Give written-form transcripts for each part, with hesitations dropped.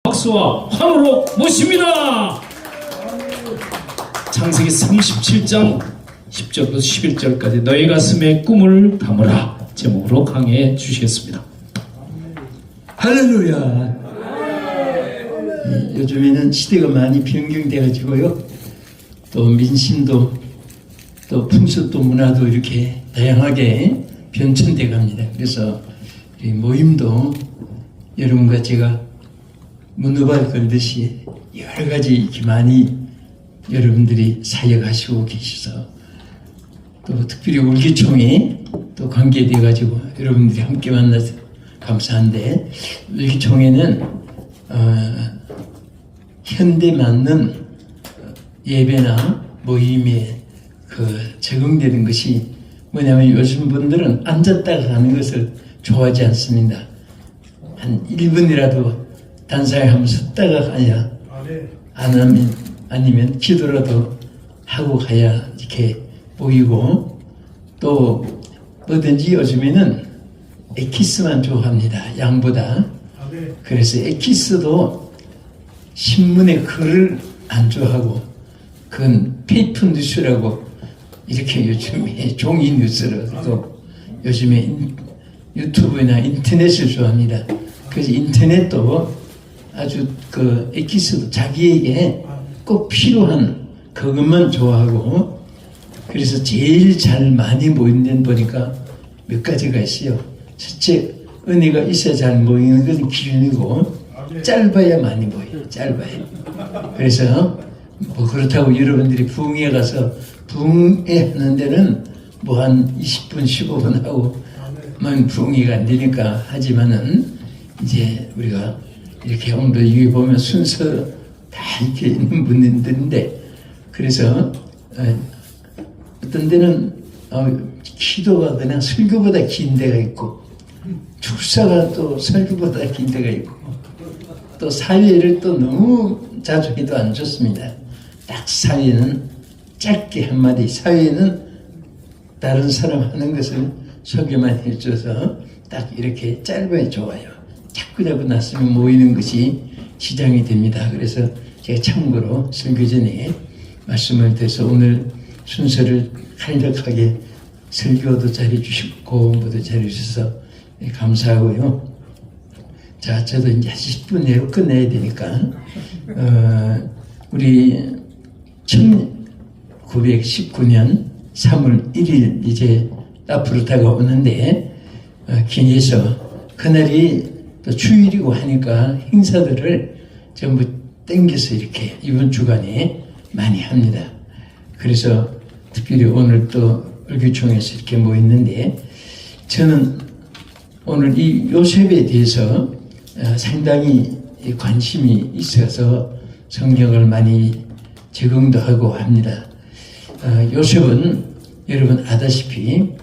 박수와 환호로 모십니다. 창세기 37장 10절부터 11절까지 너희 가슴에 꿈을 담으라 제목으로 강해해 주시겠습니다. 할렐루야. 요즘에는 시대가 많이 변경돼 가지고요, 또 민심도 또 풍습도 문화도 이렇게 다양하게 변천돼 갑니다. 그래서 이 모임도 여러분과 제가 문어발 걸듯이 여러 가지 이렇게 많이 여러분들이 사역하시고 계셔서, 또 특별히 울기총이 또 관계돼 가지고 여러분들이 함께 만나서 감사한데, 울기총회는 현대 맞는 예배나 모임에 적응되는 것이 뭐냐면, 요즘 분들은 앉았다가 하는 것을 좋아하지 않습니다. 한 1분이라도 단상에 섰다가 가야, 아니면 기도라도 하고 가야 이렇게 보이고, 또 뭐든지 요즘에는 엑기스만 좋아합니다, 양보다. 그래서 엑기스도 신문의 글을 안 좋아하고, 그건 페이퍼 뉴스라고 이렇게 요즘에 종이 뉴스라고, 요즘에 유튜브나 인터넷을 좋아합니다. 그래서 인터넷도 아주 엑기스도 자기에게 꼭 필요한 그것만 좋아하고, 그래서 제일 잘 많이 모이는 데는 보니까 몇 가지가 있어요. 첫째, 은혜가 있어야 잘 모이는 건 기준이고, 짧아야 많이 모여요. 짧아야. 그래서 뭐 그렇다고 여러분들이 부흥회 가서 부흥회 하는 데는 뭐 한 20분 15분 하고 만 부흥회가 안 되니까 하지만은, 이제 우리가 이렇게 오늘 여기 보면 순서 다 이렇게 있는 분들인데, 그래서 어떤 데는 기도가 그냥 설교보다 긴 데가 있고, 축사가 또 설교보다 긴 데가 있고, 또 사회를 또 너무 자주 해도 안 좋습니다. 딱 사회는 짧게 한마디, 사회는 다른 사람 하는 것을 소개만 해줘서 딱 이렇게 짧아야 좋아요. 자꾸 났으면 모이는 것이 지장이 됩니다. 그래서 제가 참고로 설교 전에 말씀을 드려서 오늘 순서를 간략하게 설교도 잘해주시고 공부도 잘해주셔서 감사하고요. 자, 저도 이제 10분 내로 끝내야 되니까, 우리 1919년 3월 1일 이제 앞으로 다가오는데, 경에서 그날이 또 주일이고 하니까 행사들을 전부 땡겨서 이렇게 이번 주간에 많이 합니다. 그래서 특별히 오늘 또 을교총에서 이렇게 모였는데, 저는 오늘 이 요셉에 대해서 상당히 관심이 있어서 성경을 많이 적응도 하고 합니다. 요셉은 여러분 아다시피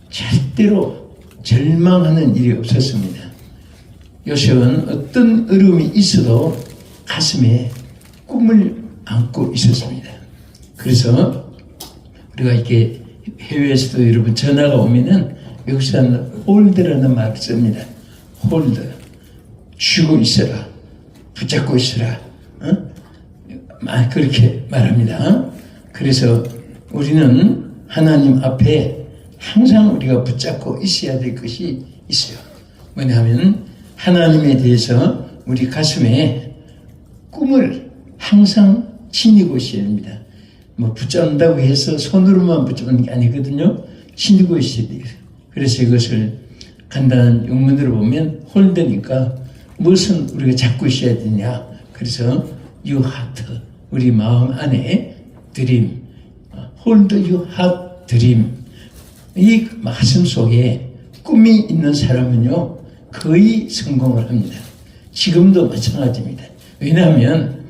절대로 절망하는 일이 없었습니다. 요셉은 어떤 어려움이 있어도 가슴에 꿈을 안고 있었습니다. 그래서 우리가 이렇게 해외에서도 여러분 전화가 오면은 여기서는 홀드라는 말을 씁니다. 홀드. 쥐고 있어라. 붙잡고 있어라. 그렇게 말합니다. 그래서 우리는 하나님 앞에 항상 우리가 붙잡고 있어야 될 것이 있어요. 뭐냐면, 하나님에 대해서 우리 가슴에 꿈을 항상 지니고 있어야 됩니다. 뭐 붙잡는다고 해서 손으로만 붙잡는 게 아니거든요. 지니고 있어야 돼요. 그래서 이것을 간단한 영문으로 보면 홀드니까 무엇은 우리가 잡고 있어야 되냐. 그래서 you heart, 우리 마음 안에 드림, hold you heart dream. 이 말씀 속에 꿈이 있는 사람은요 거의 성공을 합니다. 지금도 마찬가지입니다. 왜냐하면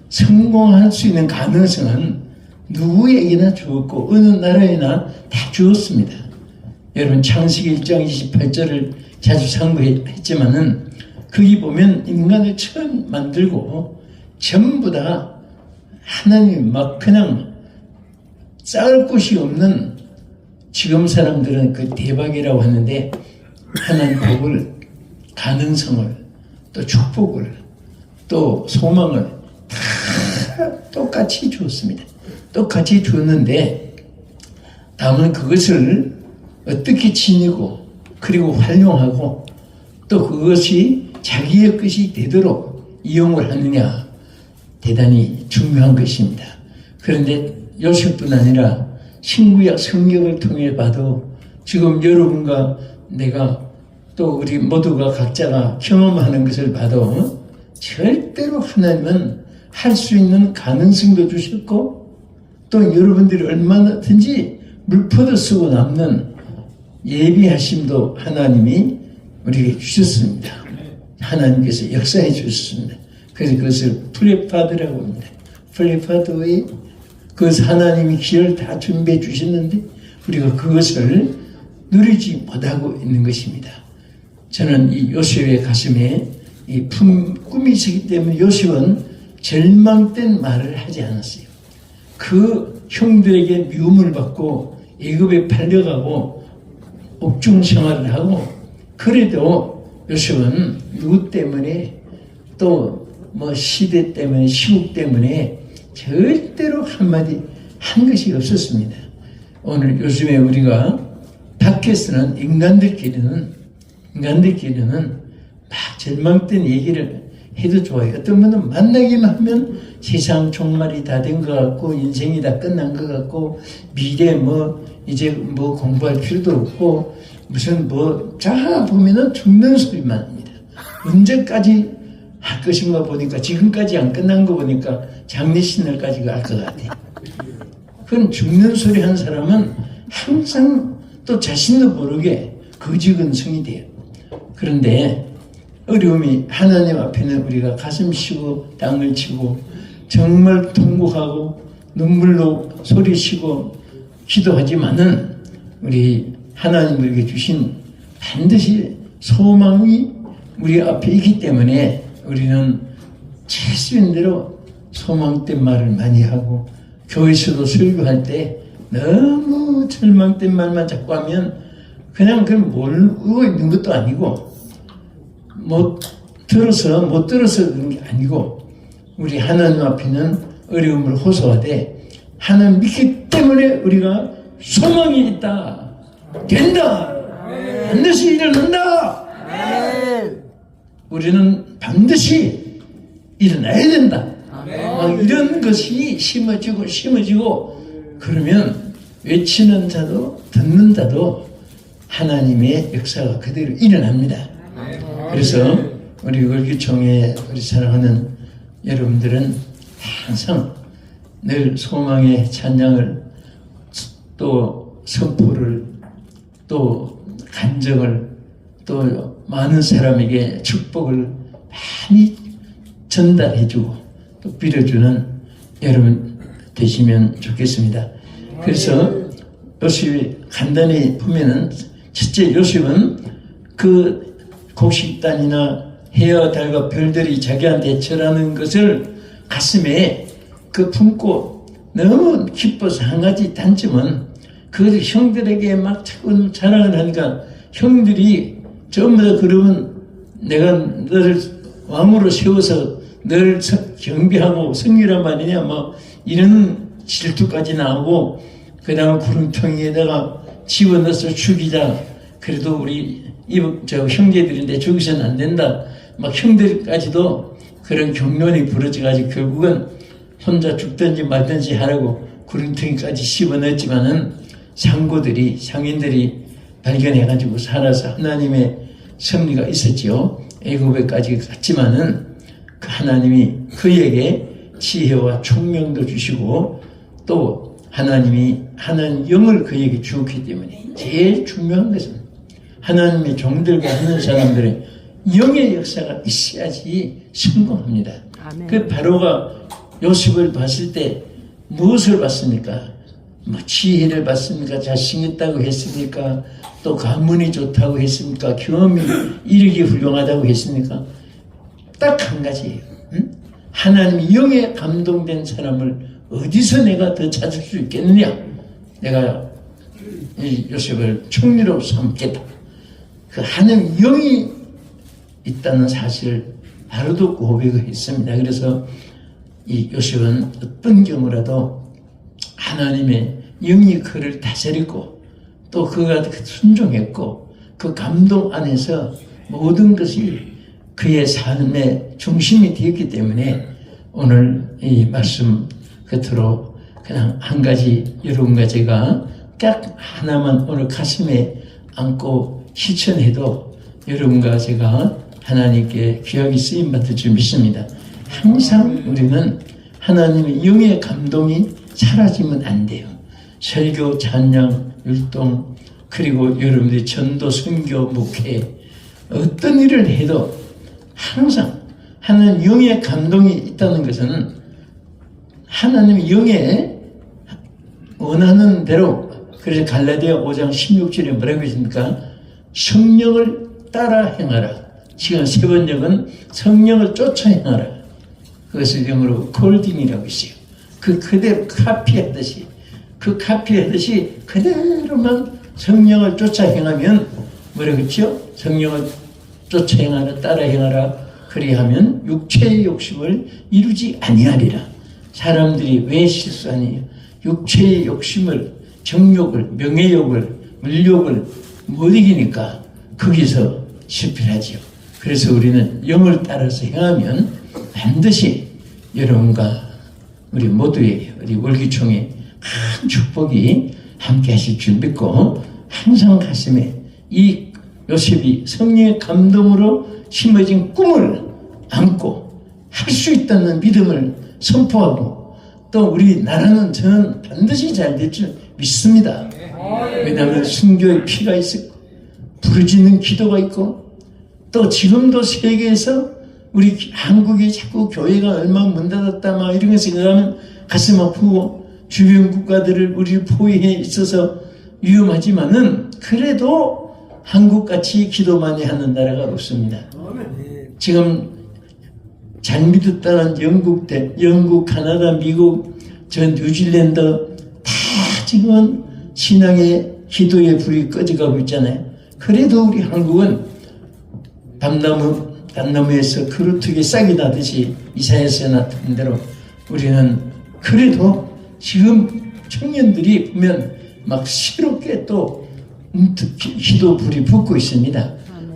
성공할 수 있는 가능성은 누구에게나 주었고 어느 나라에나 다 주었습니다. 여러분 창세기 1장 28절을 자주 상고했지만은, 거기 보면 인간을 처음 만들고 전부 다 하나님이 막 그냥 쌓을 곳이 없는, 지금 사람들은 그 대박이라고 하는데, 하나님 복을, 가능성을, 또 축복을 또 소망을 다 똑같이 주었습니다. 똑같이 주었는데 다만 그것을 어떻게 지니고 그리고 활용하고 또 그것이 자기의 것이 되도록 이용을 하느냐 대단히 중요한 것입니다. 그런데 요셉뿐 아니라 신구약 성경을 통해 봐도 지금 여러분과 내가 또 우리 모두가 각자가 경험하는 것을 봐도 절대로 하나님은 할 수 있는 가능성도 주셨고 또 여러분들이 얼마든지 물포도 쓰고 남는 예비하심도 하나님이 우리에게 주셨습니다. 하나님께서 역사해 주셨습니다. 그래서 그것을 프레파드라고 합니다. 프레파드의 그 하나님이 기회를 다 준비해 주셨는데 우리가 그것을 누리지 못하고 있는 것입니다. 저는 이 요셉의 가슴에 이 꿈이 있었기 때문에 요셉은 절망된 말을 하지 않았어요. 그 형들에게 미움을 받고 애굽에 팔려가고 옥중 생활을 하고 그래도 요셉은 누구 때문에 또 뭐 시대 때문에 시국 때문에 절대로 한마디 한 것이 없었습니다. 오늘 요즘에 우리가 밖에서는 인간들끼리는 막 절망된 얘기를 해도 좋아요. 어떤 분은 만나기만 하면 세상 종말이 다 된 것 같고 인생이 다 끝난 것 같고 미래 뭐 이제 뭐 공부할 필요도 없고 무슨 뭐 자 보면은 죽는 소리만 합니다. 언제까지 할 것인가 보니까 지금까지 안 끝난 거 보니까 장례식날까지 갈 것 같아요. 그건 죽는 소리 한 사람은 항상 또 자신도 모르게 거지근성이 돼요. 그런데 어려움이 하나님 앞에는 우리가 가슴 쉬고 땅을 치고 정말 통곡하고 눈물로 소리치고 기도하지만은 우리 하나님 우리에게 주신 반드시 소망이 우리 앞에 있기 때문에 우리는 최수인 대로 소망된 말을 많이 하고 교회에서도 설교할 때 너무 절망된 말만 자꾸 하면 그냥 그걸 모르고 있는 것도 아니고 못 들어서 그런 게 아니고 우리 하나님 앞에는 어려움을 호소하되 하나님 믿기 때문에 우리가 소망이 있다. 된다. 반드시 일어난다. 우리는 반드시 일어나야 된다. 이런 것이 심어지고 그러면 외치는 자도 듣는 자도 하나님의 역사가 그대로 일어납니다. 그래서 우리 월기총회 우리 사랑하는 여러분들은 항상 늘 소망의 찬양을 또 선포를 또 간증을 또 많은 사람에게 축복을 많이 전달해주고 또 빌어주는 여러분 되시면 좋겠습니다. 그래서 요셉이 간단히 보면은 첫째 요셉은 그 곡식단이나 해와 달과 별들이 자기한테 절하는 것을 가슴에 그 품고 너무 기뻐서 한 가지 단점은 그 형들에게 막 자꾸 자랑을 하니까 형들이 전부 다 그러면 내가 너를 왕으로 세워서 너를 경비하고 승리란 말이냐 뭐 이런 질투까지 나오고 그 다음에 구름통에다가 집어넣어서 죽이자. 그래도 우리 저 형제들인데 죽이서는 안 된다. 막 형들까지도 그런 경륜이 벌어져가지고 결국은 혼자 죽든지 말든지 하라고 구름통에까지 씹어넣었지만은 상인들이 발견해가지고 살아서 하나님의 섭리가 있었지요. 애굽에까지 갔지만은 그 하나님이 그에게 지혜와 총명도 주시고 또 하나님이 하나님 영을 그에게 주었기 때문에 제일 중요한 것은 하나님의 종들과 하는 사람들의 영의 역사가 있어야지 성공합니다. 아멘. 그 바로가 요셉을 봤을 때 무엇을 봤습니까? 뭐 지혜를 봤습니까? 잘생겼다고 했습니까? 또 가문이 좋다고 했습니까? 경험이 이르기 훌륭하다고 했습니까? 딱 한 가지예요. 응? 하나님 영에 감동된 사람을 어디서 내가 더 찾을 수 있겠느냐? 내가 이 요셉을 총리로 삼겠다. 그 하나님 영이 있다는 사실을 바로도 고백을 했습니다. 그래서 이 요셉은 어떤 경우라도 하나님의 영이 그를 다스리고 또 그가 순종했고 그 감동 안에서 모든 것이 그의 삶의 중심이 되었기 때문에 오늘 이 말씀 끝으로 그냥 한 가지 여러분과 제가 딱 하나만 오늘 가슴에 안고 실천해도 여러분과 제가 하나님께 귀하게 쓰임받을 줄 믿습니다. 항상 우리는 하나님의 영의 감동이 사라지면 안 돼요. 설교, 찬양, 율동, 그리고 여러분들이 전도, 선교, 목회 어떤 일을 해도 항상 하나님 영의 감동이 있다는 것은 하나님의 영의 원하는 대로, 그래서 갈라디아 5장 16절에 뭐라고 했습니까? 성령을 따라 행하라. 지금 세 번역은 성령을 쫓아 행하라. 그것을 영어로 콜딩이라고 있어요. 그 그대로 카피하듯이 그대로만 성령을 쫓아 행하면 뭐라고 했죠? 성령을 쫓아 행하라, 따라 행하라. 그리하면 육체의 욕심을 이루지 아니하리라. 사람들이 왜 실수하니? 육체의 욕심을, 정욕을, 명예욕을, 물욕을 못 이기니까 거기서 실패를 하지요. 그래서 우리는 영을 따라서 행하면 반드시 여러분과 우리 모두의 우리 월기총회 큰 축복이 함께 하실 줄 믿고 항상 가슴에 이 요셉이 성령의 감동으로 심어진 꿈을 안고 할 수 있다는 믿음을 선포하고 또 우리나라는 저는 반드시 잘 될 줄 믿습니다. 왜냐하면 순교의 피가 있고 부르짖는 기도가 있고 또 지금도 세계에서 우리 한국이 자꾸 교회가 얼마나 문 닫았다 막 이런 거 생각하면 가슴 아프고 주변 국가들을 우리 포위해 있어서 위험하지만은 그래도 한국같이 기도 많이 하는 나라가 없습니다. 지금 잘 믿었다는 영국, 카나다, 미국, 전 뉴질랜드 다 지금은 신앙의 기도의 불이 꺼져가고 있잖아요. 그래도 우리 한국은 담나무에서 그루트기 싹이 나듯이 이사야서에 나타난 대로 우리는 그래도 지금 청년들이 보면 막 새롭게 또 기도 불이 붙고 있습니다.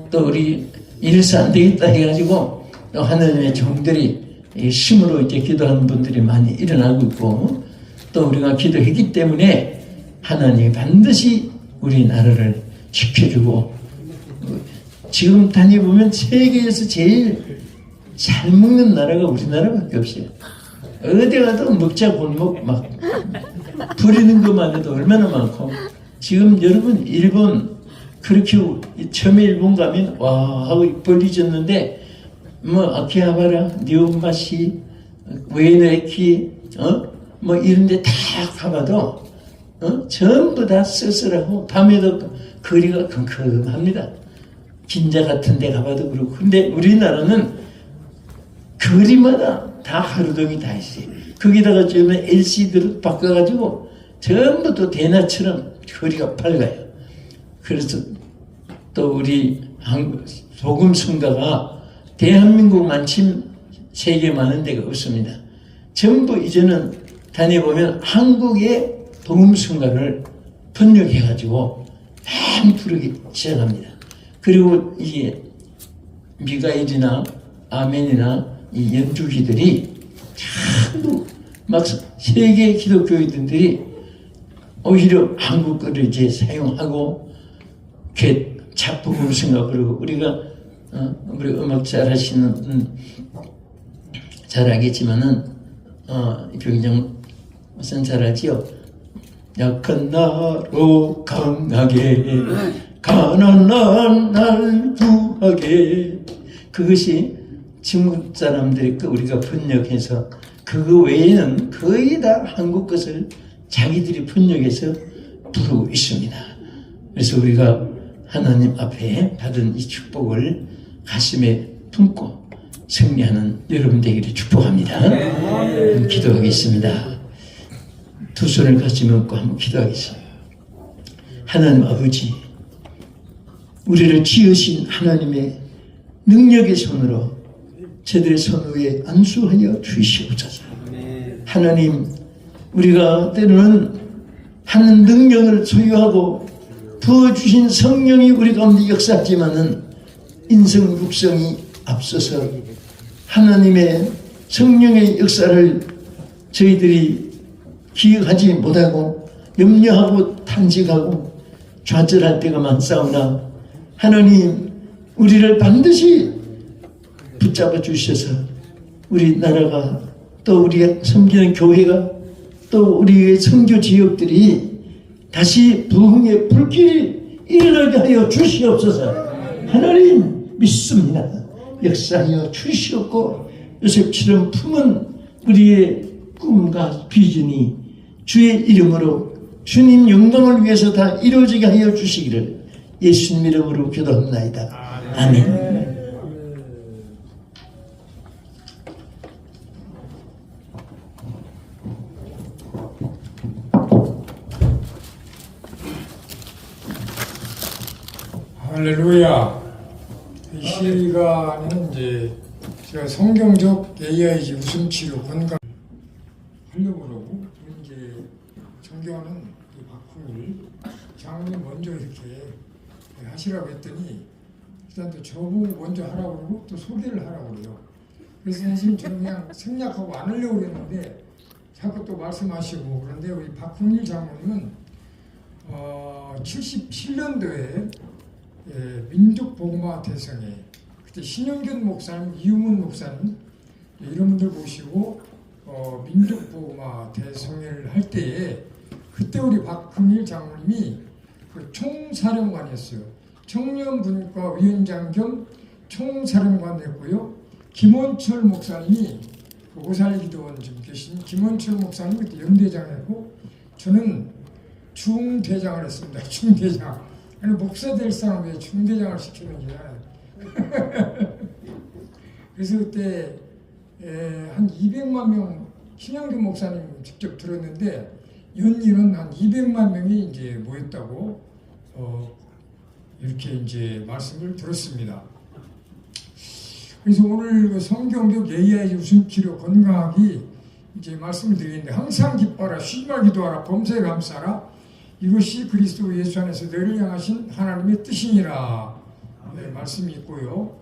또 우리 이래서 안 되겠다 해가지고 또 하나님의 종들이 힘으로 이제 기도하는 분들이 많이 일어나고 있고 또 우리가 기도했기 때문에 하나님이 반드시 우리나라를 지켜주고 지금 다녀보면 세계에서 제일 잘 먹는 나라가 우리나라밖에 없어요. 어디 가도 먹자 골목 막 부리는 것만 해도 얼마나 많고 지금 여러분 일본 그렇게 처음에 일본 가면 와 하고 벌리졌는데 뭐 아키하바라, 니온마시, 우에노에키 뭐 이런 데 다 가봐도 전부 다 쓸쓸하고 밤에도 거리가 컴컴합니다. 긴자 같은 데 가봐도 그렇고 근데 우리나라는 거리마다 다 하루동이 다 있어요. 거기다가 좀 LCD를 바꿔가지고 전부 또 대낮처럼 거리가 밝아요. 그래서 또 우리 한국 복음 성가가 대한민국만큼 세계 많은 데가 없습니다. 전부 이제는 다녀보면 한국의 복음 성가를 번역해가지고 많이 부르기 시작합니다. 그리고 이게 미가엘이나 아멘이나 이 연주기들이 전부 막 세계 기독교인들이 오히려 한국 거를 이제 사용하고 작품을 생각하고 우리가 우리 음악 잘하시는 잘 알겠지만은 병장 무슨 잘하지요? 약한 나로 강하게 가난한 날 구하게 그것이 중국 사람들이 우리가 번역해서 그거 외에는 거의 다 한국 것을 자기들이 번역해서 부르고 있습니다. 그래서 우리가 하나님 앞에 받은 이 축복을 가슴에 품고 승리하는 여러분 되기를 축복합니다. 기도하겠습니다. 두 손을 가슴에 얹고 한번 기도하겠습니다. 하나님 아버지, 우리를 지으신 하나님의 능력의 손으로 저들의 손 위에 안수하여 주시옵소서. 하나님, 우리가 때로는 하는 능력을 소유하고 부어주신 성령이 우리 가운데 역사하지만은 인성 육성이 앞서서 하나님의 성령의 역사를 저희들이 기억하지 못하고 염려하고 탄식하고 좌절할 때가 많사오나 하나님, 우리를 반드시 붙잡아 주셔서 우리 나라가 또 우리가 섬기는 교회가 또 우리의 선교 지역들이 다시 부흥의 불길이 일어나게 하여 주시옵소서. 하나님 믿습니다. 역사하여 주시옵고 요셉처럼 품은 우리의 꿈과 비전이 주의 이름으로 주님 영광을 위해서 다 이루어지게 하여 주시기를 예수님 이름으로 기도합나이다. 아멘. 할렐루야. 이 시간에는 이제 제가 성경적 AIG 웃음치료 건강 하려고 그러고 이제 존경하는 이 박훈일 장로님 먼저 이렇게 하시라고 했더니 일단 또 저보고 먼저 하라고 그러고 또 소개를 하라고 그래요. 그래서 사실 저는 그냥 생략하고 안 하려고 그랬는데 자꾸 또 말씀하시고 그런데 우리 박훈일 장로님은 77년도에 민족복음화 대성회 그때 신영균 목사님, 이우문 목사님 이런 분들 모시고 민족복음화 대성회를 할 때에 그때 우리 박흥일 장로님이 그 총사령관이었어요. 청년분과 위원장 겸 총사령관 됐고요. 김원철 목사님이 그 오살기도원 지금 계신 김원철 목사님 그때 연대장이었고 저는 중대장을 했습니다. 중대장. 아니 목사 될 사람 왜 중대장을 시키는지 그래서 그때 한 200만 명 신영균 목사님 직접 들었는데 연인은 한 200만 명이 이제 모였다고 이렇게 이제 말씀을 들었습니다. 그래서 오늘 그 성경적 AIG 웃음치료 건강하기 이제 말씀을 드리는데 항상 기뻐하라, 쉬지 말고 기도하라, 범사에 감사하라. 이것이 그리스도 예수 안에서 너를 향하신 하나님의 뜻이니라. 네, 말씀이 있고요.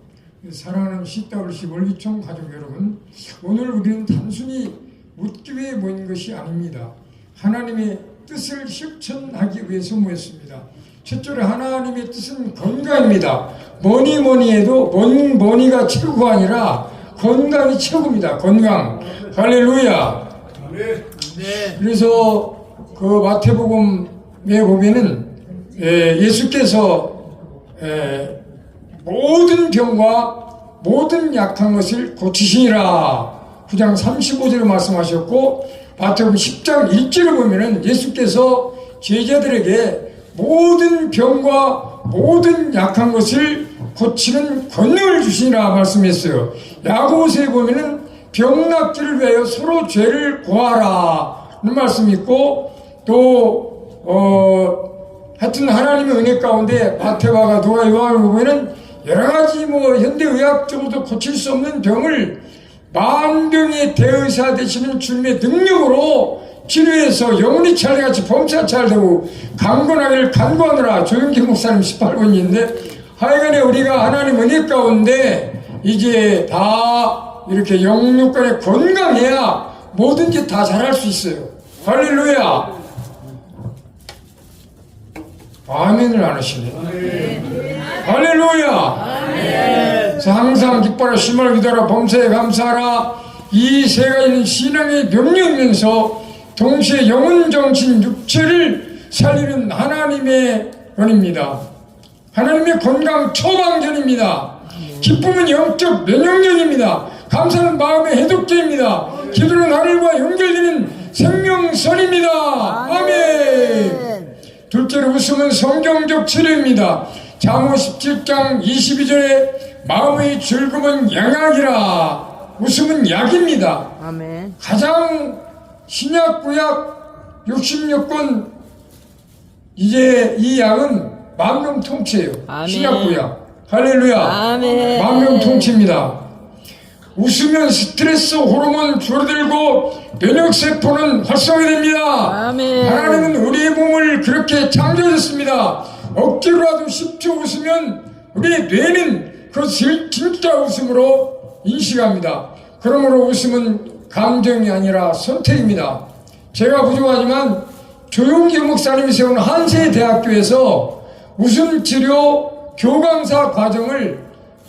사랑하는 CWC 월기총 가족 여러분, 오늘 우리는 단순히 묻기 위해 모인 것이 아닙니다. 하나님의 뜻을 실천하기 위해서 모였습니다. 첫째로 하나님의 뜻은 건강입니다. 뭐니 해도 뭐니가 최고가 아니라 건강이 최고입니다. 건강. 할렐루야. 그래서 그 마태복음에 보면은 예수께서 모든 병과 모든 약한 것을 고치시니라 9장 35절을 말씀하셨고, 마태복음 10장 1절을 보면은 예수께서 제자들에게 모든 병과 모든 약한 것을 고치는 권능을 주시니라 말씀했어요. 야고보서에 보면은 병 낫기를 위하여 서로 죄를 고하라 는 말씀이 있고, 또 하여튼 하나님의 은혜 가운데 마태와 누가 요한을 보면은 여러 가지 현대의학적으로도 고칠 수 없는 병을 만병의 대의사 되시는 주님의 능력으로 치료해서 영혼이 찰같이 범사 찰되고 강건하기를 간구하느라 조영기 목사님 18번인데, 하여간에 우리가 하나님 은혜 가운데 이제 다 이렇게 영육간에 건강해야 뭐든지 다 잘할 수 있어요. 할렐루야. 아멘을 안 하시네. 할렐루야. 그래서 항상 기뻐라, 심을 기도하라, 범사에 감사하라, 이 세 가지는 신앙의 명령이면서 동시에 영혼, 정신, 육체를 살리는 하나님의 원입니다. 하나님의 건강 처방전입니다. 기쁨은 영적 면역력입니다. 감사는 마음의 해독제입니다. 기도는 하늘과 연결되는 생명선입니다. 아멘. 둘째로 웃음은 성경적 치료입니다. 잠언 17장 22절에 마음의 즐거움은 양약이라. 웃음은 약입니다. 아멘. 가장 신약 구약 66권 이제 이 약은 만병통치예요. 아멘. 신약 구약. 할렐루야. 아멘. 만병통치입니다. 웃으면 스트레스 호르몬 줄어들고 면역세포는 활성화됩니다. 아멘. 하나님은 우리의 몸을 그렇게 창조하셨습니다. 억지로라도 10초 웃으면 우리의 뇌는 그것을 진짜 웃음으로 인식합니다. 그러므로 웃음은 감정이 아니라 선택입니다. 제가 부족하지만 조용기 목사님이 세운 한세대학교에서 웃음치료 교강사 과정을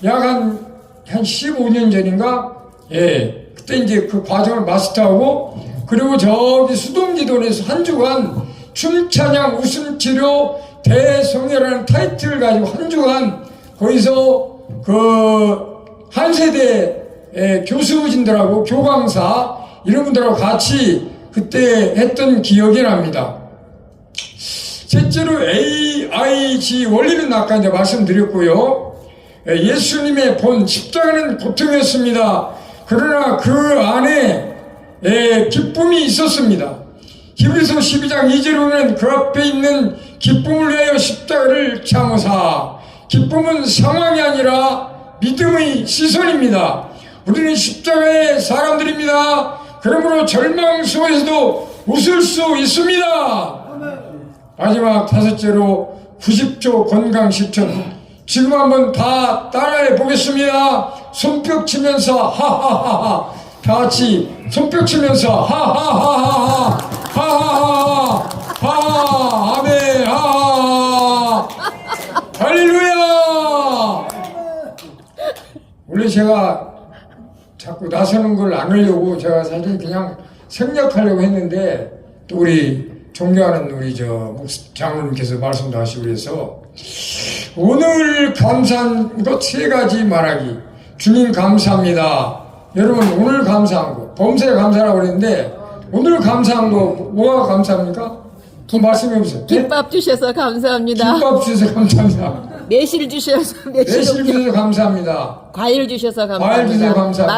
약 한 15년 전인가? 예. 그때 이제 그 과정을 마스터하고, 그리고 저기 수동기도원에서 한 주간 춤찬양 웃음치료 대성회라는 타이틀을 가지고 한 주간 거기서 그 한세대 교수진들하고 교강사 이런 분들하고 같이 그때 했던 기억이 납니다. 셋째로 AIG 원리는 아까 이제 말씀드렸고요. 예수님의 본 십자가는 고통이었습니다. 그러나 그 안에 기쁨이 있었습니다. 히브리서 12장 2절에 보면 그 앞에 있는 기쁨을 위하여 십자가를 참으사. 기쁨은 상황이 아니라 믿음의 시선입니다. 우리는 십자가의 사람들입니다. 그러므로 절망 속에서도 웃을 수 있습니다. 마지막 다섯째로 90조 건강 실천. 지금 한번 다 따라해 보겠습니다. 손뼉 치면서 하하하하. 다 같이 손뼉 치면서 하하하하하. 하하하하. 하하. 아멘. 하하. 할렐루야. 원래 제가 자꾸 나서는 걸 안 하려고 제가 사실 그냥 생략하려고 했는데 또 우리 존경하는 우리 장로님께서 말씀도 하시고 그래서 오늘 감사한 것 세 가지 말하기. 주님 감사합니다. 여러분 오늘 감사한 거 범사에 감사라고 그랬는데 오늘 감사한 거 뭐가 감사합니까? 그 말씀해 보세요. 김밥 주셔서 감사합니다. 김밥 주셔서 감사합니다. 매실 주셔서 매실 주셔서 감사합니다. 과일 주셔서 감사합니다. 과일 주셔서 감사합니다.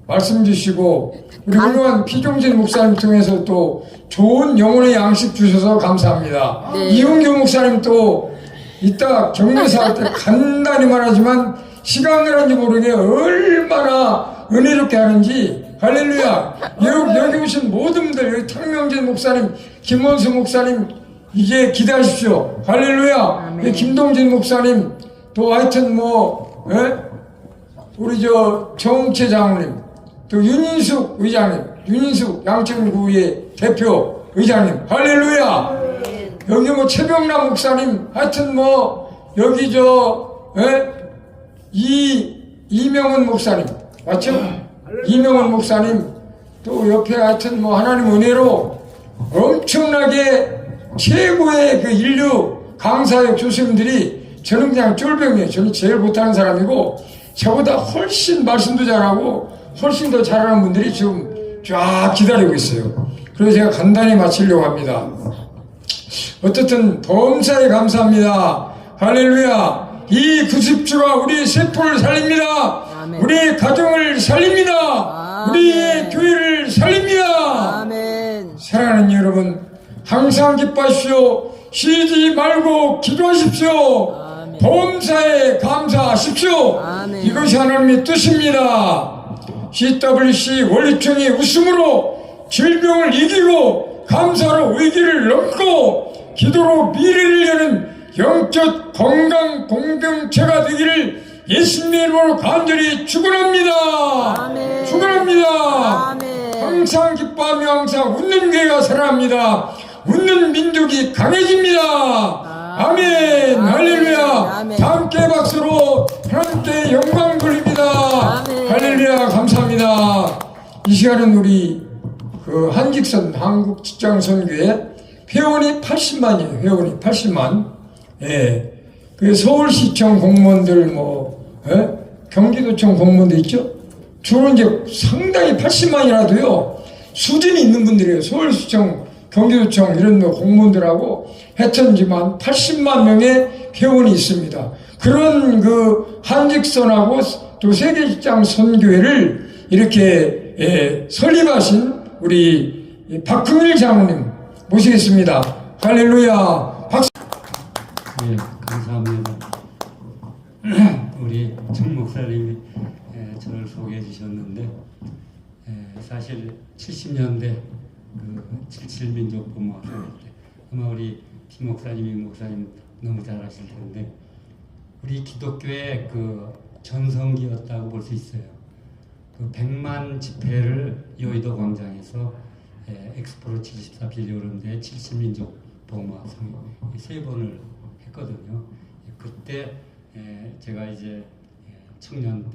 말씀 주시고 우리 훌륭한 피종진 목사님 통해서 또 좋은 영혼의 양식 주셔서 감사합니다. 네. 이은교 목사님 또 이따 경례사 할 때 간단히 말하지만 시간 가는지 모르게 얼마나 은혜롭게 하는지 할렐루야. 여기 오신 모든 분들, 여기 탕명진 목사님, 김원수 목사님 이제 기대하십시오. 할렐루야. 김동진 목사님 또 하여튼 우리 정채 장로님 또 윤인숙 의장님, 윤인숙 양천구의 대표 의장님, 할렐루야. 여기 최병남 목사님, 하여튼 여기 이명훈 목사님, 맞죠? 이명훈 목사님, 또 옆에 하여튼 하나님 은혜로 엄청나게 최고의 그 인류 강사역 교수님들이 저는 그냥 쫄병이에요. 저는 제일 못하는 사람이고, 저보다 훨씬 말씀도 잘하고, 훨씬 더 잘하는 분들이 지금 쫙 기다리고 있어요. 그래서 제가 간단히 마치려고 합니다. 어쨌든 범사에 감사합니다. 할렐루야. 이 90주가 우리 세포를 살립니다. 아멘. 우리 가정을 살립니다. 아멘. 우리의 교회를 살립니다. 아멘. 사랑하는 여러분, 항상 기뻐하십시오. 쉬지 말고 기도하십시오. 아멘. 범사에 감사하십시오. 아멘. 이것이 하나님의 뜻입니다. CWC 원리총이 웃음으로 질병을 이기고 감사로 위기를 넘고 기도로 미래를 여는 영적 건강 공동체가 되기를 예수님의 이름으로 간절히 축원합니다. 아멘. 축원합니다. 아멘. 항상 기뻐하며 항상 웃는 교회가 살아납니다. 웃는 민족이 강해집니다. 아멘. 할렐루야. 아멘. 다 함께 박수로 하나님께 영광 돌립니다. 아멘. 할렐루야. 감사합니다. 이 시간은 우리 그 한직선 한국직장선교회 회원이 80만이에요. 회원이 80만. 예. 그 서울시청 공무원들 경기도청 공무원들 있죠? 주로 이제 상당히 80만이라도요. 수준이 있는 분들이에요. 서울시청, 경기도청 이런 공무원들하고 하여튼지만 80만 명의 회원이 있습니다. 그런 그 한직선하고 또 세계직장 선교회를 이렇게 설립하신 우리 박흥일 장로님 모시겠습니다. 할렐루야. 박수. 네, 감사합니다. 우리 정 목사님이 저를 소개해 주셨는데 사실 70년대 그 77민족보모학생 때 아마 우리 김 목사님, 임 목사님 너무 잘 아실 텐데 우리 기독교의 그 전성기였다고 볼 수 있어요. 그 100만 집회를 여의도 광장에서 엑스포로 74 빌려오는데 70민족 보호학생 3번을 했거든요. 그때 제가 이제 청년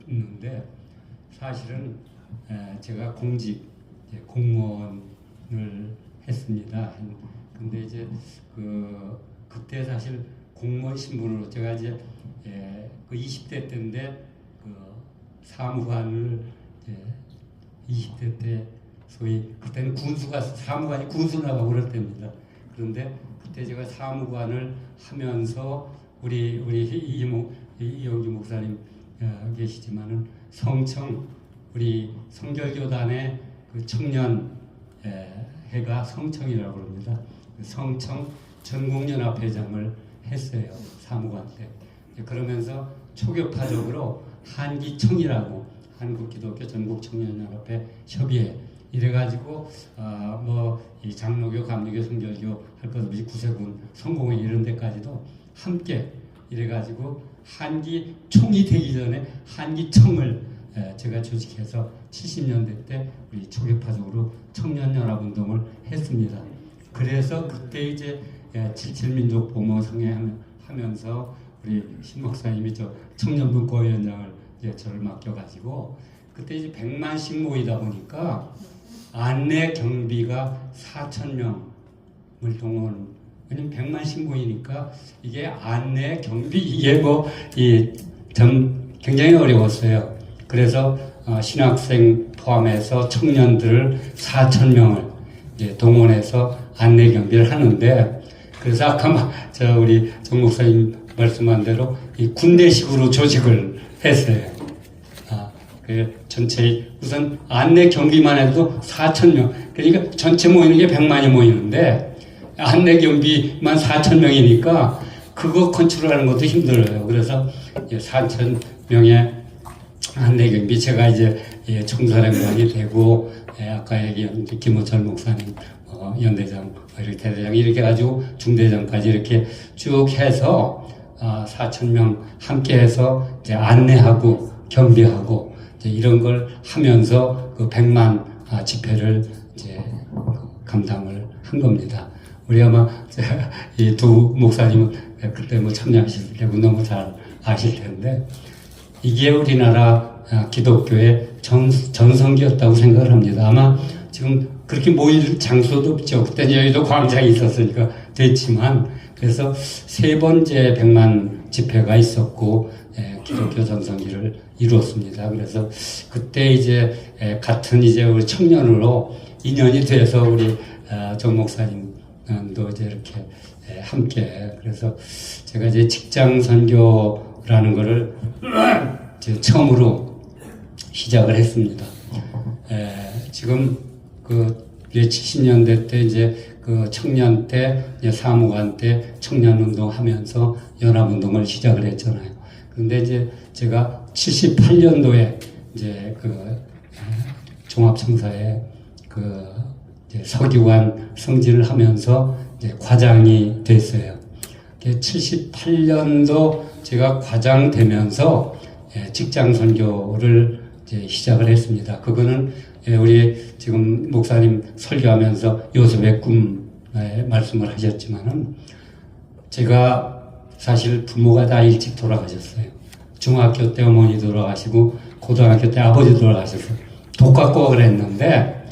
때였는데 사실은 제가 공무원을 했습니다. 근데 이제 그때 사실 공무원 신분으로 제가 이제 그 20대 때인데 그 사무관을 20대 때 소위 그때는 사무관이 군수 나가고 그럴 때입니다. 그런데 그때 제가 사무관을 하면서 우리 이영주 목사님 계시지만은 성청 우리 성결교단의 그 청년 회가 성청이라고 합니다. 성청 전국연합회장을 했어요. 사무관 때. 그러면서 초교파적으로 한기청이라고 한국기독교 전국청년연합회 협의회 이래가지고 이 장로교, 감리교, 성결교 할 것 없이 구세군, 성공회 이런 데까지도 함께 이래가지고 한기총이 되기 전에 한기청을 제가 조직해서 70년대 때 우리 초교파적으로 청년연합운동을 했습니다. 그래서 그때 이제 77민족 보모성회 하면서 우리 신 목사님이 저 청년분과위원장을 저를 맡겨가지고 그때 이제 100만씩 모이다 보니까 안내 경비가 4,000명을 동원. 왜냐면 100만씩 모이니까 이게 안내 경비 이게 굉장히 어려웠어요. 그래서 신학생 포함해서 청년들을 4,000명을 동원해서 안내 경비를 하는데 그래서 아까 우리 정 목사님 말씀한 대로 이 군대식으로 조직을 했어요. 전체 우선 안내 경비만 해도 4,000명. 그러니까 전체 모이는 게 100만이 모이는데 안내 경비만 4,000명이니까 그거 컨트롤하는 것도 힘들어요. 그래서 4,000명의 안내 경비 제가 이제 총사령관이 되고 아까 얘기한 김호철 목사님 연대장 이렇게 대대장 이렇게 가지고 중대장까지 이렇게 쭉 해서 4,000명 함께해서 이제 안내하고 경비하고 이런 걸 하면서 그 100만 집회를 이제 감당을 한 겁니다. 우리 아마 이 두 목사님은 그때 참여하실 때 너무 잘 아실 텐데 이게 우리나라 기독교의 전성기였다고 생각을 합니다. 아마 지금 그렇게 모일 장소도 없죠. 그때 여의도 광장이 있었으니까 됐지만 그래서 3번째 100만 집회가 있었고 기독교 전성기를 이루었습니다. 그래서 그때 이제 같은 이제 우리 청년으로 인연이 돼서 우리 정 목사님도 이제 이렇게 함께 그래서 제가 이제 직장 선교라는 거를 이제 처음으로 시작을 했습니다. 지금 그 70년대 때 이제 그 청년 때 사무관 때 청년운동 하면서 연합운동을 시작을 했잖아요. 근데 이제 제가 78년도에 이제 종합청사에 이제 서기관 승진을 하면서 이제 과장이 됐어요. 78년도 제가 과장 되면서 직장 선교를 이제 시작을 했습니다. 그거는 우리 지금 목사님 설교하면서 요셉의 꿈 말씀을 하셨지만은 제가 사실 부모가 다 일찍 돌아가셨어요. 중학교 때 어머니 돌아가시고 고등학교 때 아버지 돌아가셔서 독학고학을 했는데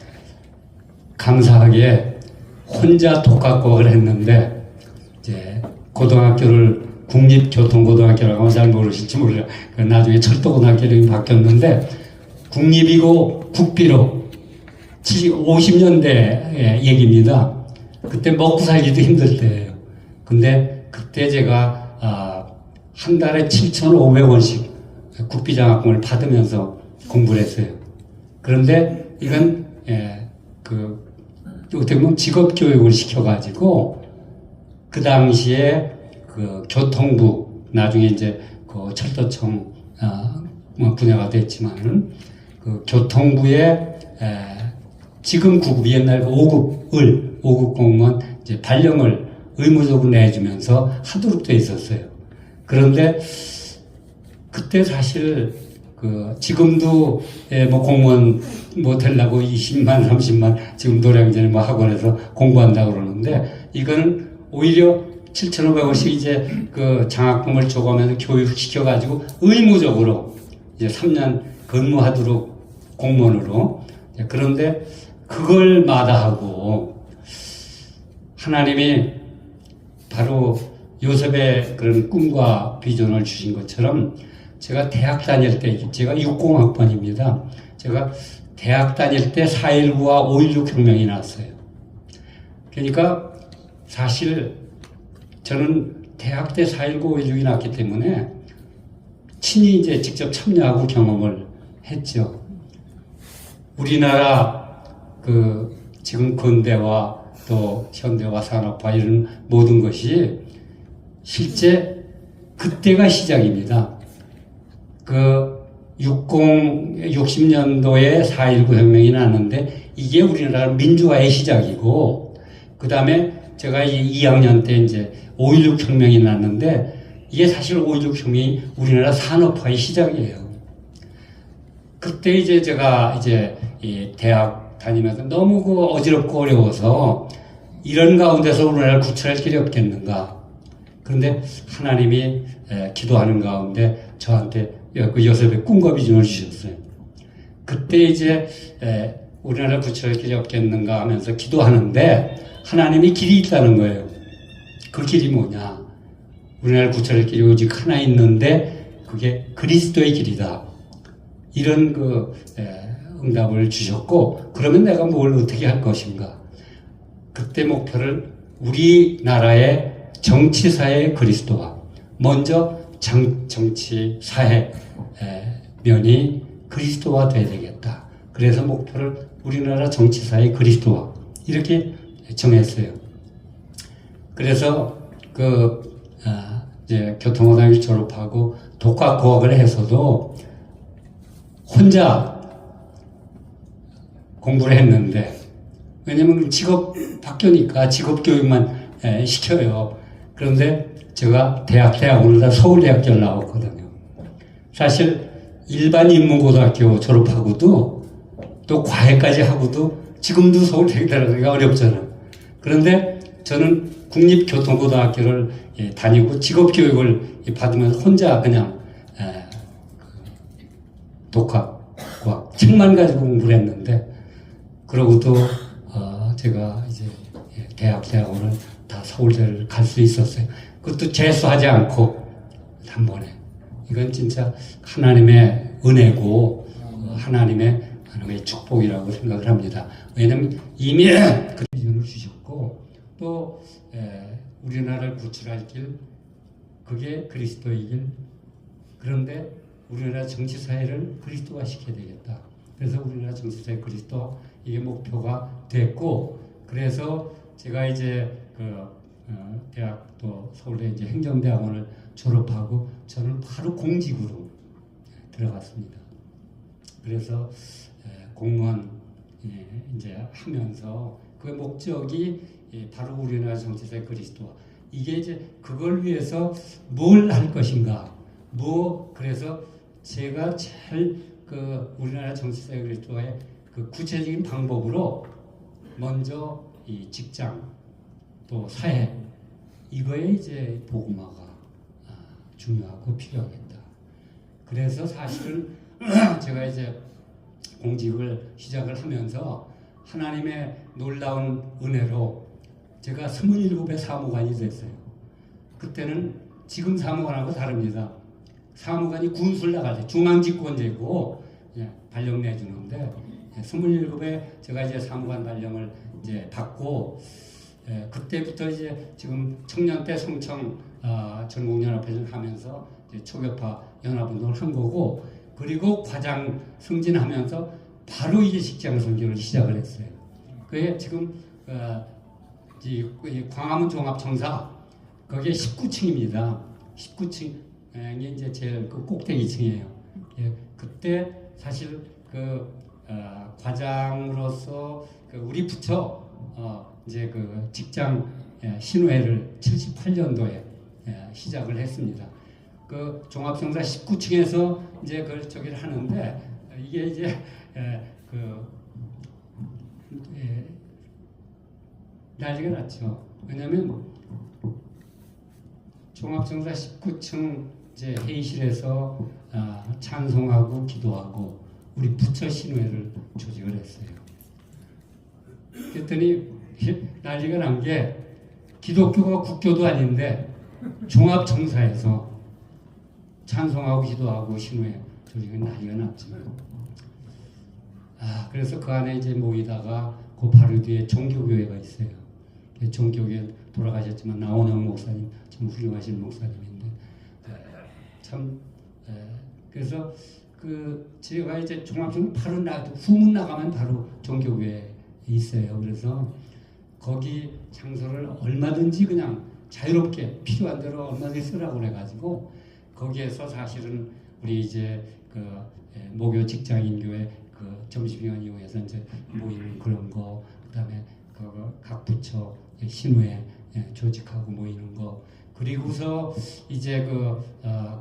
감사하게 혼자 독학고학을 했는데 이제 고등학교를 국립교통고등학교라고 하면 잘 모르실지 몰라요. 나중에 철도고등학교 이름이 바뀌었는데 국립이고 국비로 50년대 얘기입니다. 그때 먹고 살기도 힘들 때예요. 근데 그때 제가 한 달에 7,500원씩 국비장학금을 받으면서 공부를 했어요. 그런데 이건 어떻게 보면 직업교육을 시켜가지고 그 당시에 그 교통부 나중에 이제 그 철도청 뭐 분야가 됐지만은 그 교통부의 지금 9급 옛날 5급 공무원 이제 발령을 의무적으로 내주면서 하도록 돼 있었어요. 그런데 그때 사실 그 지금도 뭐 공무원 뭐 되려고 20만 30만 지금 노량진에 뭐 학원에서 공부한다고 그러는데 이거는 오히려 7,500원씩 이제 그 장학금을 줘가면서 교육시켜가지고 의무적으로 이제 3년 근무하도록 공무원으로. 그런데 그걸 마다하고 하나님이 바로 요셉의 그런 꿈과 비전을 주신 것처럼 제가 대학 다닐 때, 제가 60학번입니다. 제가 대학 다닐 때 4.19와 5.16 혁명이 났어요. 그러니까 사실 저는 대학 때 4.19, 5.16이 났기 때문에 친히 이제 직접 참여하고 경험을 했죠. 우리나라 그 지금 근대화 또 현대화 산업화 이런 모든 것이 실제 그때가 시작입니다. 그 60년도에 4.19 혁명이 났는데 이게 우리나라 민주화의 시작이고 그 다음에 제가 2학년 때 이제 5.16 혁명이 났는데 이게 사실 5.16 혁명이 우리나라 산업화의 시작이에요. 그때 이제 제가 이제 이 대학 다니면서 너무 그 어지럽고 어려워서 이런 가운데서 우리나라를 구출할 길이 없겠는가. 그런데 하나님이 기도하는 가운데 저한테 그 요셉의 꿈과 비전을 주셨어요. 그때 이제 우리나라를 구출할 길이 없겠는가 하면서 기도하는데 하나님이 길이 있다는 거예요. 그 길이 뭐냐. 우리나라를 구출할 길이 오직 하나 있는데 그게 그리스도의 길이다. 이런 그 응답을 주셨고 그러면 내가 뭘 어떻게 할 것인가. 그때 목표를 우리나라의 정치사회의 그리스도화. 먼저 정치, 사회 면이 그리스도화 돼야 되겠다. 그래서 목표를 우리나라 정치사회 그리스도화 이렇게 정했어요. 그래서 이제 교통고등학교 졸업하고 독학고학을 해서도 혼자 공부를 했는데 왜냐면 직업 바뀌니까 직업 교육만 시켜요. 그런데 제가 대학원을 다 서울대학교를 나왔거든요. 사실 일반 인문고등학교 졸업하고도 또 과외까지 하고도 지금도 서울대에 들어가기가 어렵잖아요. 그런데 저는 국립교통고등학교를 다니고 직업교육을 받으면서 혼자 그냥 독학과 책만 가지고 공부를 했는데 그러고도 제가 이제 대학원을 다 서울대를 갈 수 있었어요. 그것도 재수하지 않고 단번에. 이건 진짜 하나님의 은혜고 하나님의 축복이라고 생각을 합니다. 왜냐하면 이미 그 비전을 주셨고 또 우리나라를 구출할 길 그게 그리스도의 길. 그런데 우리나라 정치사회를 그리스도화 시켜야 되겠다. 그래서 우리나라 정치사회 그리스도화 이게 목표가 됐고 그래서 제가 이제 대학 또 서울대 이제 행정대학원을 졸업하고 저는 바로 공직으로 들어갔습니다. 그래서 공무원 이제 하면서 그 목적이 바로 우리나라 정치사회 그리스도화 이게 이제 그걸 위해서 뭘 할 것인가 그래서 제가 제일 우리나라 정치사회 그리스도화의 그 구체적인 방법으로 먼저 이 직장 또 사회 이거에 이제 복음화가 중요하고 필요하겠다. 그래서 사실은 제가 이제 공직을 시작을 하면서 하나님의 놀라운 은혜로 제가 27의 사무관이 됐어요. 그때는 지금 사무관하고 다릅니다. 사무관이 군수를 나갈 때 중앙집권제고 발령 내주는데 27에 제가 이제 사무관 발령을 이제 받고 그때부터 이제 지금 청년 때 성청 전국연합회를 하면서 이제 초교파 연합운동을 한 거고 그리고 과장 승진하면서 바로 이제 직장 선교를 시작을 했어요. 그게 지금 광화문 종합청사 거기에 19층입니다. 19층이 이제 제일 그 꼭대기층이에요. 그때 사실 과장으로서 우리 부처 이제 직장 신회를 78년도에 시작을 했습니다. 종합성사 19층에서 이제 저기를 하는데 이게 이제 난리가 났죠. 왜냐하면 종합성사 19층 이제 회의실에서 찬송하고 기도하고 우리 부처 신회를 조직을 했어요. 그랬더니 난리가 난 게 기독교가 국교도 아닌데 종합청사에서 찬송하고 기도하고 신회 조직은 난리가 났죠. 그래서 그 안에 이제 모이다가 그 바로 뒤에 종교교회가 있어요. 종교교회 돌아가셨지만 나원영 목사님 참 훌륭하신 목사님인데 참 그래서 제가 이제 종합청 바로 후문 나가면 바로 종교교회에 있어요. 그래서 거기 장소를 얼마든지 그냥 자유롭게 필요한 대로 얼마든지 쓰라고 그래가지고 거기에서 사실은 우리 이제 모교 직장인교회 점심시간 이용해서 이제 모이는 그런 거, 그다음에 각 부처 신회 조직하고 모이는 거, 그리고서 이제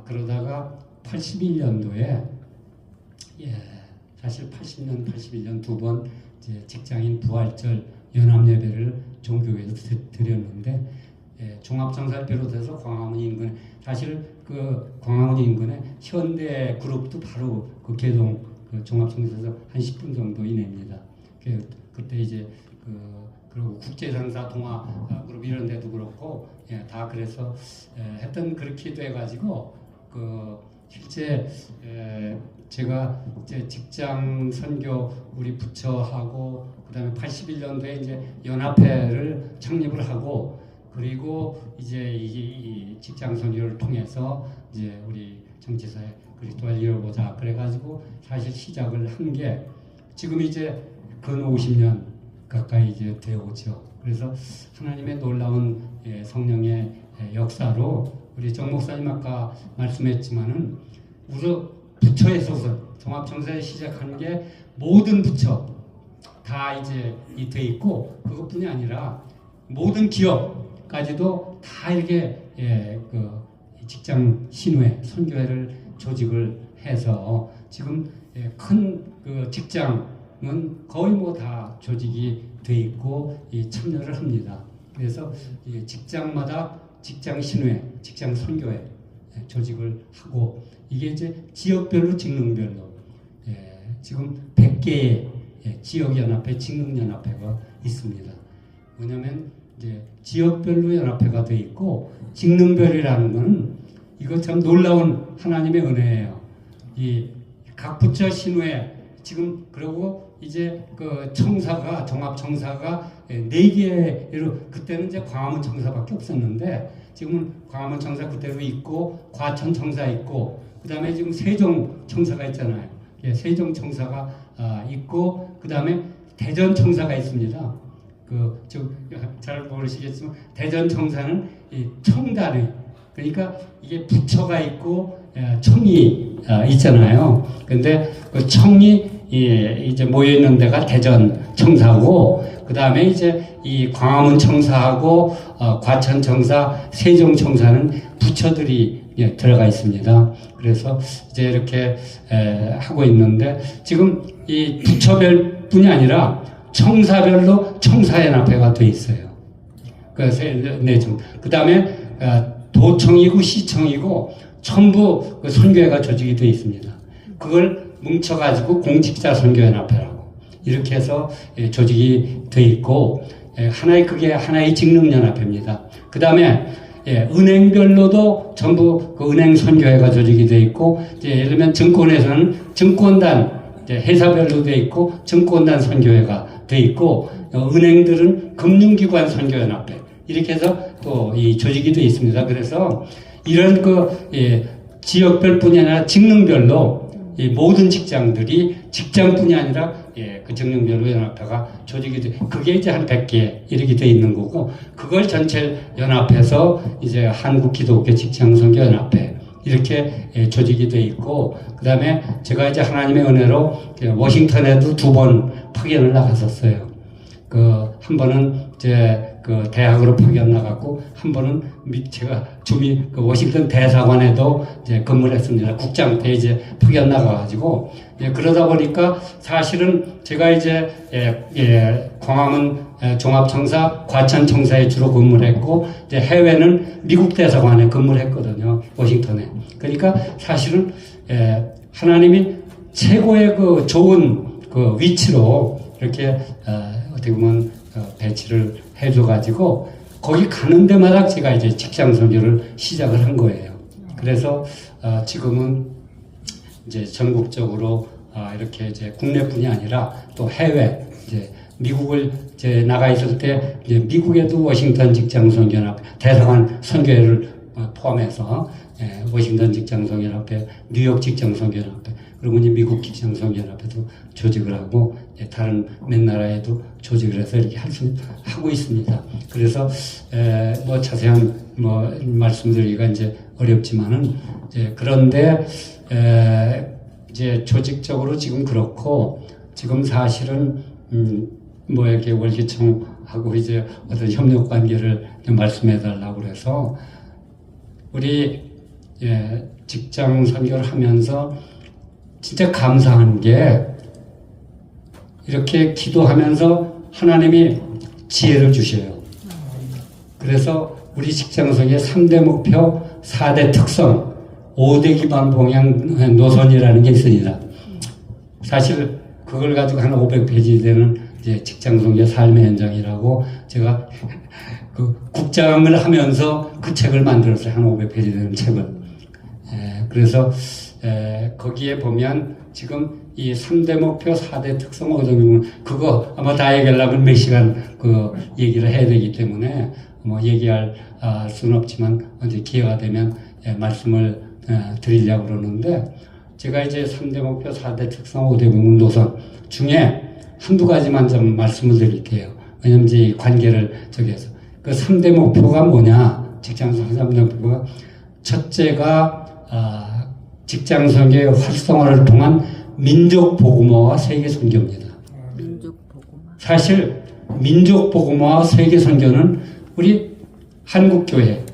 그러다가 81년도에 사실 80년, 81년 두 번 이제 직장인 부활절 연합 예배를 종교회에서 드렸는데 종합청사를 비롯해서 광화문 인근에 사실 광화문 인근에 현대 그룹도 바로 개동 종합청사에서 한 10분 정도 이내입니다. 그때 이제 그리고 국제상사 동아 그룹 이런 데도 그렇고 다 그래서 했던 그렇게 돼가지고 실제 제가 이제 직장 선교 우리 부처하고 그다음에 81년도에 이제 연합회를 창립을 하고 그리고 이제 이 직장 선교를 통해서 이제 우리 정치사에 그리스도를 이뤄보자 그래가지고 사실 시작을 한 게 지금 이제 근 50년 가까이 이제 되어오죠. 그래서 하나님의 놀라운 성령의 역사로 우리 정 목사님 아까 말씀했지만은 우선 부처에서 종합청사에 시작한 게 모든 부처 다 이제 돼 있고 그것뿐이 아니라 모든 기업까지도 다 이렇게 직장 신회 선교회를 조직을 해서 지금 큰 직장은 거의 뭐 다 조직이 돼 있고 참여를 합니다. 그래서 직장마다 직장 신회, 직장 선교회 조직을 하고 이게 이제 지역별로 직능별로 지금 100개의 지역연합회, 직능연합회가 있습니다. 뭐냐면 이제 지역별로 연합회가 돼 있고 직능별이라는 거는 이거 참 놀라운 하나님의 은혜예요. 이 각 부처 신회 지금 그리고 이제 청사가 종합청사가 4개로 그때는 이제 광화문 청사밖에 없었는데 지금은 광화문 청사 그대로 있고 과천 청사 있고 그다음에 지금 세종 청사가 있잖아요. 세종 청사가 있고 그다음에 대전 청사가 있습니다. 잘 모르시겠지만 대전 청사는 이 청단위 그러니까 이게 부처가 있고 청이 있잖아요. 근데 그 청이 이제 모여 있는 데가 대전 청사고 그다음에 이제 이 광화문 청사하고 과천 청사, 세종 청사는 부처들이 들어가 있습니다. 그래서 이제 이렇게 하고 있는데 지금 이 부처별뿐이 아니라 청사별로 청사연합회가 돼 있어요. 그 다음에 도청이고 시청이고 전부 선교회가 조직이 돼 있습니다. 그걸 뭉쳐가지고 공직자 선교연합회라고 이렇게 해서 조직이 돼 있고 그게 하나의 직능연합회입니다. 그 다음에 은행별로도 전부 은행 선교회가 조직이 돼 있고 예를 들면 증권에서는 증권단 회사별로 돼 있고 증권단 선교회가 돼 있고 은행들은 금융기관 선교연합회 이렇게 해서 또 이 조직이 돼 있습니다. 그래서 이런 지역별뿐이 아니라 직능별로 모든 직장들이 직장뿐이 아니라 그 직능별로 연합회가 조직이 돼 그게 이제 한 100개 이렇게 돼 있는 거고 그걸 전체 연합해서 이제 한국기독교 직장선교연합회 이렇게 조직이 돼 있고, 그 다음에 제가 이제 하나님의 은혜로 워싱턴에도 2번 파견을 나갔었어요. 한 번은 이제 대학으로 파견 나갔고, 한 번은 제가 워싱턴 대사관에도 이제 근무를 했습니다. 국장 때 이제 파견 나가가지고, 그러다 보니까 사실은 제가 이제, 광화문 종합청사, 과천청사에 주로 근무를 했고, 이제 해외는 미국 대사관에 근무를 했거든요. 워싱턴에. 그러니까 사실은, 하나님이 최고의 좋은 위치로 이렇게, 어떻게 보면, 배치를 해줘가지고, 거기 가는 데마다 제가 이제 직장 선교를 시작을 한 거예요. 그래서, 지금은 이제 전국적으로, 이렇게 이제 국내뿐이 아니라 또 해외, 이제 미국을 이제 나가 있을 때, 이제 미국에도 워싱턴 직장 선교연합회, 대사관 선교회를 포함해서, 워싱턴 직장 선교연합회, 뉴욕 직장 선교연합회, 그리고 이제 미국 직장 선교연합회도 조직을 하고, 다른 몇 나라에도 조직을 해서 이렇게 하고 있습니다. 그래서, 뭐 자세한 말씀드리기가 이제 어렵지만은, 그런데, 이제 조직적으로 지금 그렇고, 지금 사실은, 이렇게 월계청하고 이제 어떤 협력 관계를 말씀해 달라고 그래서, 우리, 직장 선교를 하면서 진짜 감사한 게, 이렇게 기도하면서 하나님이 지혜를 주셔요. 그래서 우리 직장 선교의 3대 목표, 4대 특성, 5대 기반 봉양 노선이라는 게 있습니다. 사실 그걸 가지고 한 500페이지 되는 이제 직장 선교 삶의 현장이라고 제가 국장을 하면서 그 책을 만들었어요. 한 500페이지 되는 책을. 그래서 거기에 보면 지금 이 3대 목표, 4대 특성 어쩌면 그거 아마 다 얘기하려면 몇 시간 얘기를 해야 되기 때문에 얘기할 수는 없지만 언제 기회가 되면 말씀을 드리려고 그러는데, 제가 이제 3대 목표, 4대 특성, 5대 부문 노선 중에 한두 가지만 좀 말씀을 드릴게요. 왜냐면 이제 이 관계를 해서. 그 3대 목표가 뭐냐? 직장 선교 3대 목표가, 첫째가, 직장 선교의 활성화를 통한 민족 복음화와 세계 선교입니다. 민족 복음화. 사실, 민족 복음화와 세계 선교는 우리 한국 교회,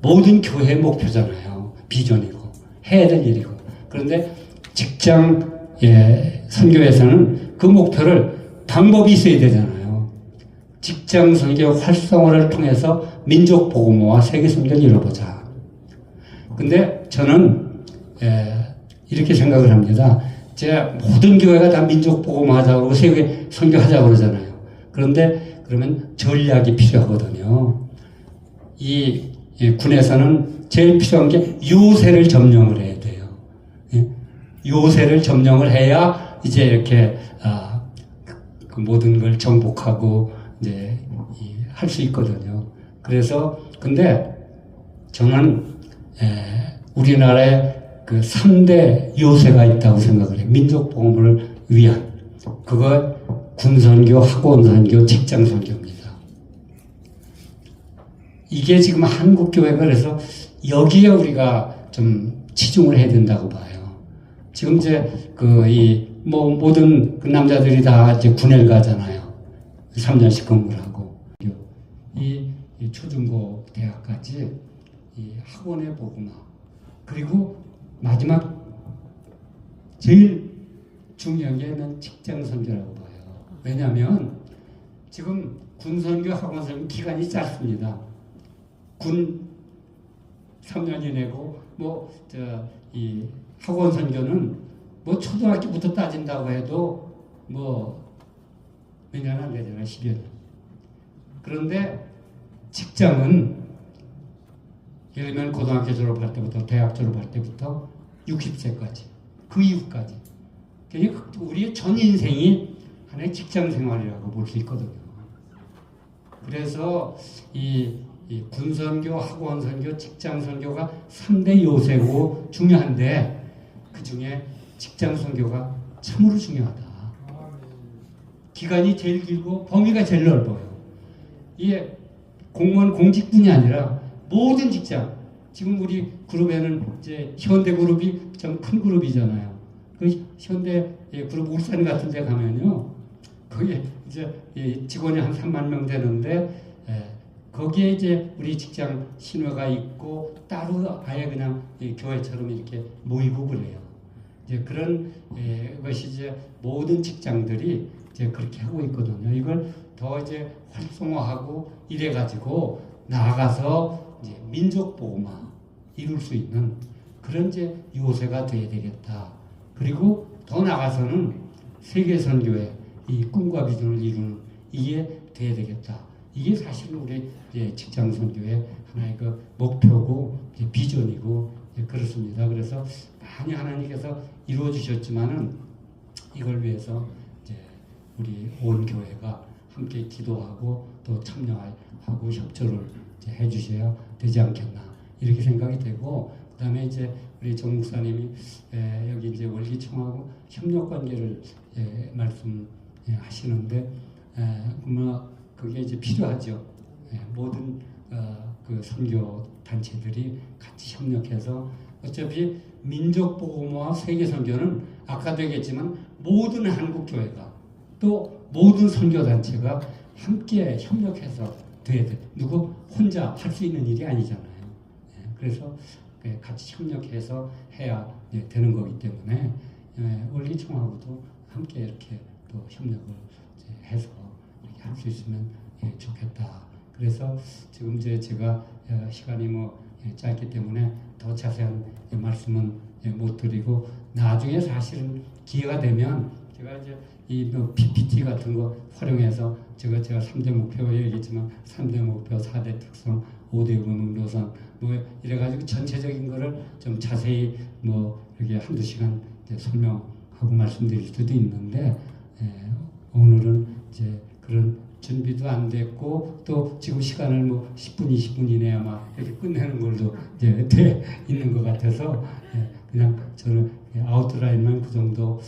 모든 교회의 목표잖아요. 비전이고, 해야 될 일이고. 그런데 직장, 선교에서는 그 목표를 방법이 있어야 되잖아요. 직장 선교 활성화를 통해서 민족 복음화와 세계 선교를 이뤄보자. 근데 저는, 이렇게 생각을 합니다. 모든 교회가 다 민족 복음화하자고 그러고 세계 선교하자고 그러잖아요. 그런데 그러면 전략이 필요하거든요. 이 군에서는 제일 필요한 게 요새를 점령을 해야 돼요. 요새를 점령을 해야 이제 이렇게 그 모든 걸 정복하고 이제 할 수 있거든요. 그래서 근데 저는 우리나라에 그 3대 요새가 있다고 생각을 해요. 민족 복음을 위한. 그거 군선교, 학원선교, 직장선교입니다. 이게 지금 한국교회가 그래서 여기에 우리가 좀 치중을 해야 된다고 봐요. 지금 이제 모든 그 남자들이 다 이제 군에 가잖아요. 3년씩 근무를 하고. 이 초중고 대학까지 이 학원의 복음화. 그리고 마지막 제일 중요한 게 직장 선교라고 봐요. 왜냐하면 지금 군선교, 학원선교 기간이 짧습니다. 군 3년이 내고 이 학원선교는 초등학교부터 따진다고 해도 몇 년 안 되잖아요. 10여 년. 그런데 직장은 예를 들면 고등학교 졸업할 때부터 대학 졸업할 때부터 60세까지 그 이후까지 그러니까 우리의 전 인생이 하나의 직장 생활이라고 볼 수 있거든요. 그래서 이 군선교, 학원선교, 직장선교가 3대 요새고 중요한데 그 중에 직장선교가 참으로 중요하다. 기간이 제일 길고 범위가 제일 넓어요. 이게 공무원 공직뿐이 아니라 모든 직장, 지금 우리 그룹에는 이제 현대 그룹이 좀 큰 그룹이잖아요. 그 현대 그룹 울산 같은 데 가면요. 거기에 이제 직원이 한 3만 명 되는데 거기에 이제 우리 직장 신화가 있고 따로 아예 그냥 교회처럼 이렇게 모이고 그래요. 이제 그런 것이 이제 모든 직장들이 이제 그렇게 하고 있거든요. 이걸 더 이제 활성화하고 이래 가지고 나아가서 이제 민족 보호만 이룰 수 있는 그런 이제 요새가 돼야 되겠다. 그리고 더 나아가서는 세계 선교의 이 꿈과 비전을 이루는 이게 돼야 되겠다. 이게 사실 우리 직장 선교의 하나의 그 목표고 비전이고 그렇습니다. 그래서 많이 하나님께서 이루어 주셨지만은 이걸 위해서 이제 우리 온 교회가 함께 기도하고 또 참여하고 협조를 이제 해주셔야 되지 않겠나 이렇게 생각이 되고 그다음에 이제 우리 정 목사님이 여기 이제 월기총하고 협력 관계를 말씀하시는데 그게 이제 필요하죠. 모든 그 선교 단체들이 같이 협력해서 어차피 민족 보호와 세계 선교는 아까도 얘기했지만 모든 한국 교회가 또 모든 선교 단체가 함께 협력해서 돼야 돼. 누구 혼자 할 수 있는 일이 아니잖아요. 그래서 같이 협력해서 해야 되는 거기 때문에 월기총하고도 함께 이렇게 또 협력을 해서 이렇게 할 수 있으면 좋겠다. 그래서 지금 이제 제가 시간이 짧기 때문에 더 자세한 말씀은 못 드리고 나중에 사실은 기회가 되면 제가 이제 이 PPT 같은 거 활용해서 제가 3대 목표 얘기했지만 3대 목표, 4대 특성, 5대 의무노선 이래가지고 전체적인 거를 좀 자세히 이렇게 한두 시간 설명하고 말씀드릴 수도 있는데 오늘은 이제 그런 준비도 안 됐고 또 지금 시간을 10분, 20분 이내에 아마 이렇게 끝내는 걸로 이제 돼 있는 것 같아서 그냥 저는 아웃라인만 그 정도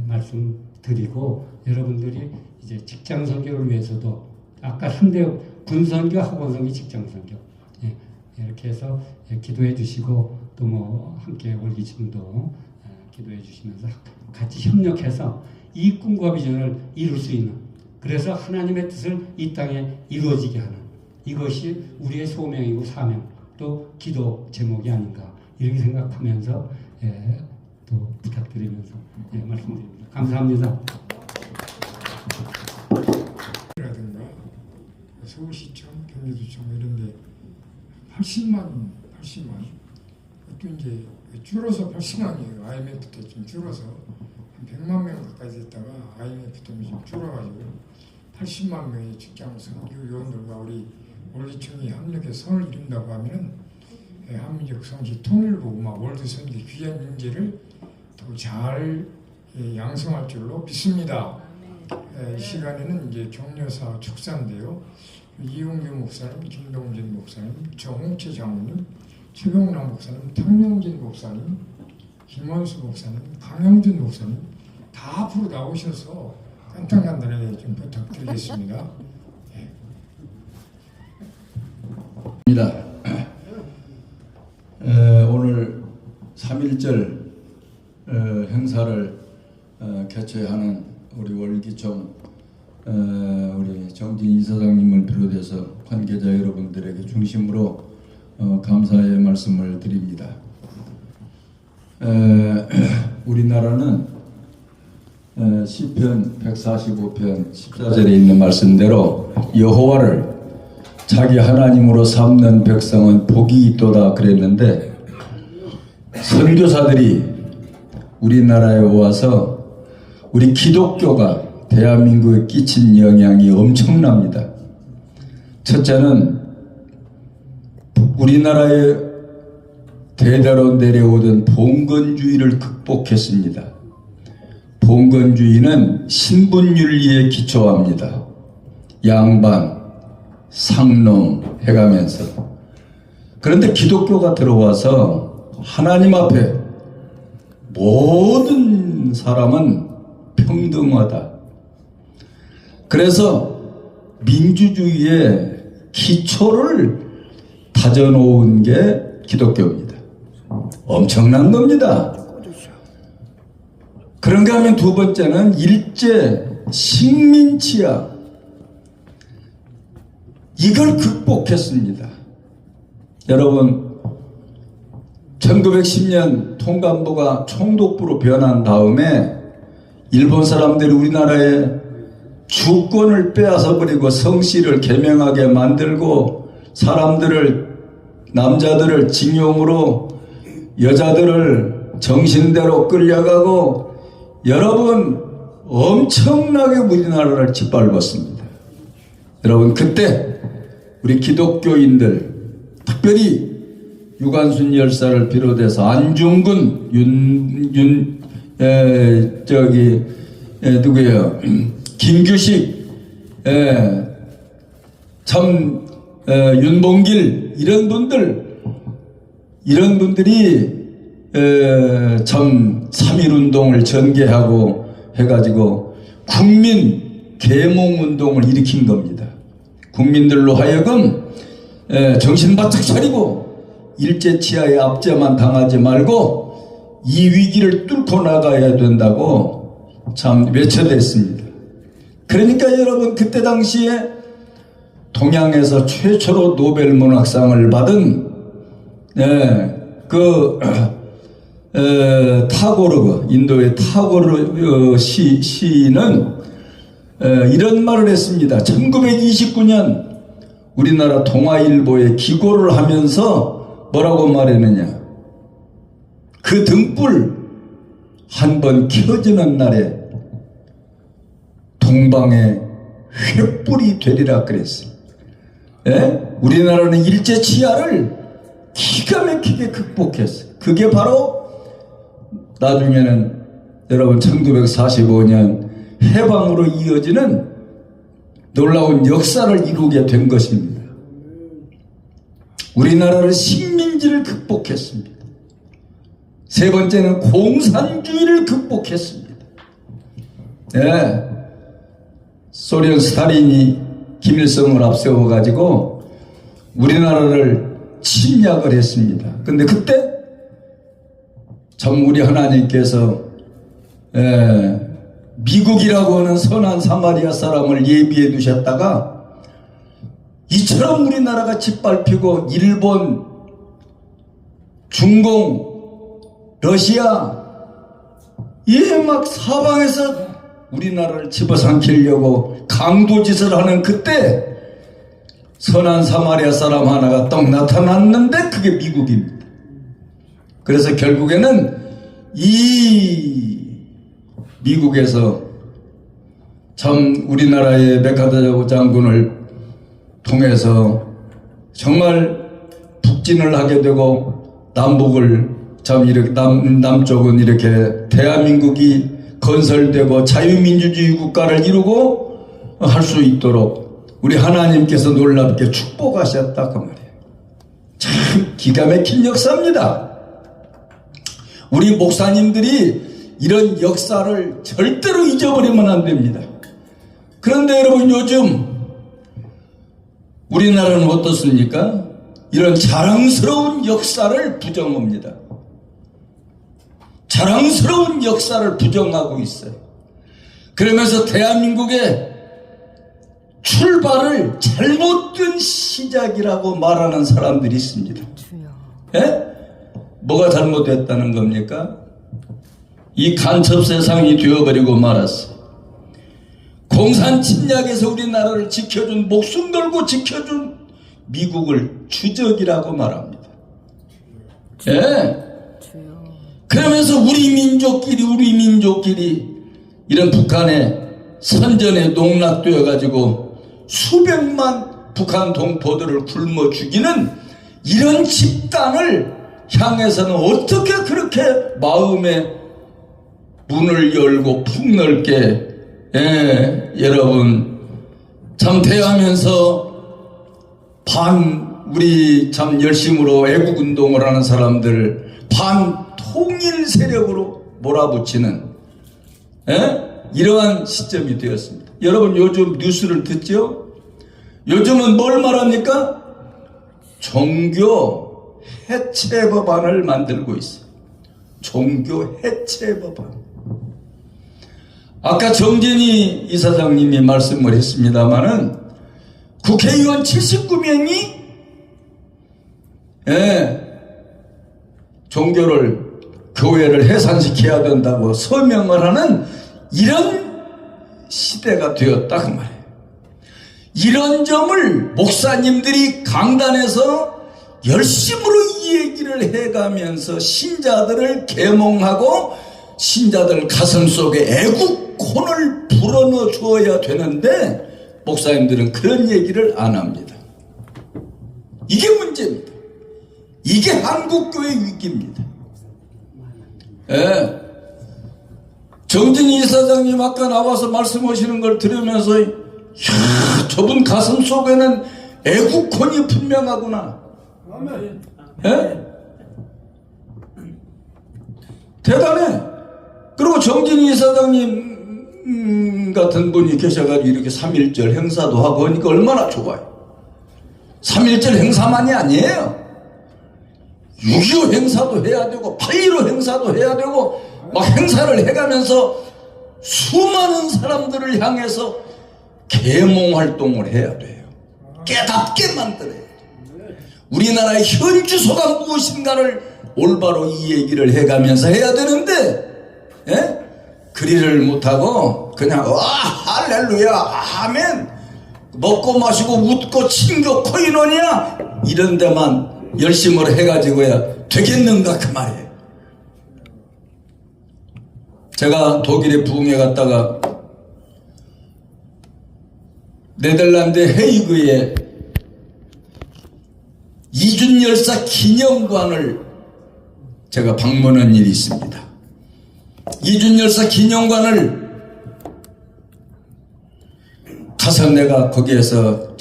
말씀드리고 여러분들이 이제 직장 선교를 위해서도 아까 3대 군선교, 학원선교, 직장 선교 이렇게 해서 기도해 주시고 또 함께 월기침도 기도해 주시면서 같이 협력해서 이 꿈과 비전을 이룰 수 있는 그래서 하나님의 뜻을 이 땅에 이루어지게 하는 이것이 우리의 소명이고 사명 또 기도 제목이 아닌가 이렇게 생각하면서 또 부탁드리면서 말씀드립니다. 감사합니다. 라든가 서울시청, 경기도청 이런 데 80만 또 이제 줄어서 80만이에요. IMF 때 좀 줄어서 한 100만 명 가까이 됐다가 IMF 때문에 좀 줄어가지고 80만 명의 직장 선교 요원들과 우리 월기총이 협력해서 선을 이룬다고 하면은 한민족 성지 통일보고마 월드 선교 귀한 인재를 더 잘 양성할 줄로 믿습니다. 이 시간에는 이제 격려사 축사인데요. 이용규 목사님, 김동진 목사님, 정홍채 장로님, 최병남 목사님, 탕명진 목사님, 김원수 목사님, 강영준 목사님 다 앞으로 나오셔서 간단하게 좀 부탁드리겠습니다. 오늘 3.1절 행사를 개최하는 우리 월기총 우리 정진 이사장님을 비롯해서 관계자 여러분들에게 중심으로 감사의 말씀을 드립니다. 우리나라는 시편 145편 14절에 있는 말씀대로 여호와를 자기 하나님으로 삼는 백성은 복이 있도다 그랬는데 선교사들이 우리나라에 와서 우리 기독교가 대한민국에 끼친 영향이 엄청납니다. 첫째는 우리나라에 대대로 내려오던 봉건주의를 극복했습니다. 봉건주의는 신분윤리에 기초합니다. 양반, 상놈 해가면서. 그런데 기독교가 들어와서 하나님 앞에 모든 사람은 평등하다. 그래서 민주주의의 기초를 다져놓은 게 기독교입니다. 엄청난 겁니다. 그런가 하면 두 번째는 일제 식민지하. 이걸 극복했습니다. 여러분, 1910년 통감도가 총독부로 변한 다음에 일본 사람들이 우리나라에 주권을 빼앗아 버리고 성씨를 개명하게 만들고 사람들을, 남자들을 징용으로, 여자들을 정신대로 끌려가고, 여러분 엄청나게 우리나라를 짓밟았습니다. 여러분, 그때 우리 기독교인들, 특별히 유관순 열사를 비롯해서 안중근, 누구예요? 김규식, 윤봉길, 이런 분들이 참 3.1운동을 전개하고 해가지고 국민 계몽운동을 일으킨 겁니다. 국민들로 하여금 정신 바짝 차리고 일제치하의 압제만 당하지 말고 이 위기를 뚫고 나가야 된다고 참 외쳐댔습니다. 그러니까 여러분, 그때 당시에 동양에서 최초로 노벨 문학상을 받은 타고르, 인도의 타고르 시인은 이런 말을 했습니다. 1929년 우리나라 동아일보에 기고를 하면서 뭐라고 말했느냐. 그 등불 한번 켜지는 날에 동방의 횃불이 되리라 그랬어요. 우리나라는 일제치하를 기가 막히게 극복했어요. 그게 바로 나중에는 여러분 1945년 해방으로 이어지는 놀라운 역사를 이루게 된 것입니다. 우리나라는 식민지를 극복했습니다. 세 번째는 공산주의를 극복했습니다. 소련 스탈린이 김일성을 앞세워가지고 우리나라를 침략을 했습니다. 근데 그때 참 우리 하나님께서 미국이라고 하는 선한 사마리아 사람을 예비해 두셨다가 이처럼 우리나라가 짓밟히고 일본, 중공, 러시아 막 사방에서 우리나라를 집어삼키려고 강도짓을 하는 그때 선한 사마리아 사람 하나가 딱 나타났는데 그게 미국입니다. 그래서 결국에는 이 미국에서 참 우리나라의 메카드저 장군을 통해서 정말 북진을 하게 되고 남북을 참 이렇게 남쪽은 이렇게 대한민국이 건설되고 자유민주주의 국가를 이루고 할 수 있도록 우리 하나님께서 놀랍게 축복하셨다 그 말이에요. 참 기가 막힌 역사입니다. 우리 목사님들이 이런 역사를 절대로 잊어버리면 안 됩니다. 그런데 여러분, 요즘 우리나라는 어떻습니까? 이런 자랑스러운 역사를 부정합니다. 자랑스러운 역사를 부정하고 있어요. 그러면서 대한민국의 출발을 잘못된 시작이라고 말하는 사람들이 있습니다. 뭐가 잘못됐다는 겁니까? 이 간첩 세상이 되어버리고 말았어요. 공산 침략에서 우리나라를 지켜준, 목숨 걸고 지켜준 미국을 주적이라고 말합니다. 그러면서 우리 민족끼리 이런 북한의 선전에 농락되어 가지고 수백만 북한 동포들을 굶어 죽이는 이런 집단을 향해서는 어떻게 그렇게 마음의 문을 열고 폭넓게 여러분 참 대하면서 우리 참 열심으로 애국운동을 하는 사람들 반통일 세력으로 몰아붙이는 이러한 시점이 되었습니다. 여러분 요즘 뉴스를 듣죠? 요즘은 뭘 말합니까? 종교, 해체 법안을 만들고 있어요. 종교 해체 법안. 아까 정진희 이사장님이 말씀을 했습니다마는 국회의원 79명이 종교를, 교회를 해산시켜야 된다고 서명을 하는 이런 시대가 되었다 그 말이에요. 이런 점을 목사님들이 강단에서 열심으로 이 얘기를 해가면서 신자들을 계몽하고 신자들 가슴속에 애국혼을 불어넣어 주어야 되는데 목사님들은 그런 얘기를 안 합니다. 이게 문제입니다. 이게 한국교회 위기입니다. 정진희 이사장님 아까 나와서 말씀하시는 걸 들으면서 저분 가슴 속에는 애국혼이 분명하구나. 대단해. 그리고 정진희 이사장님 같은 분이 계셔가지고 이렇게 3.1절 행사도 하고 하니까 얼마나 좋아요. 3.1절 행사만이 아니에요. 6.25 행사도 해야 되고 8.15 행사도 해야 되고 막 행사를 해가면서 수많은 사람들을 향해서 계몽활동을 해야 돼요. 깨닫게 만들어야 돼요. 우리나라의 현 주소가 무엇인가를 올바로 이 얘기를 해가면서 해야 되는데 그리를 못하고 그냥 할렐루야 아멘 먹고 마시고 웃고 친교 코인원이야 이런 데만 열심으로 해가지고야 되겠는가 그 말이에요. 제가 독일에 부흥회 갔다가 네덜란드 헤이그에 이준열사 기념관을 제가 방문한 일이 있습니다. 이준열사 기념관을 가서 내가 거기에서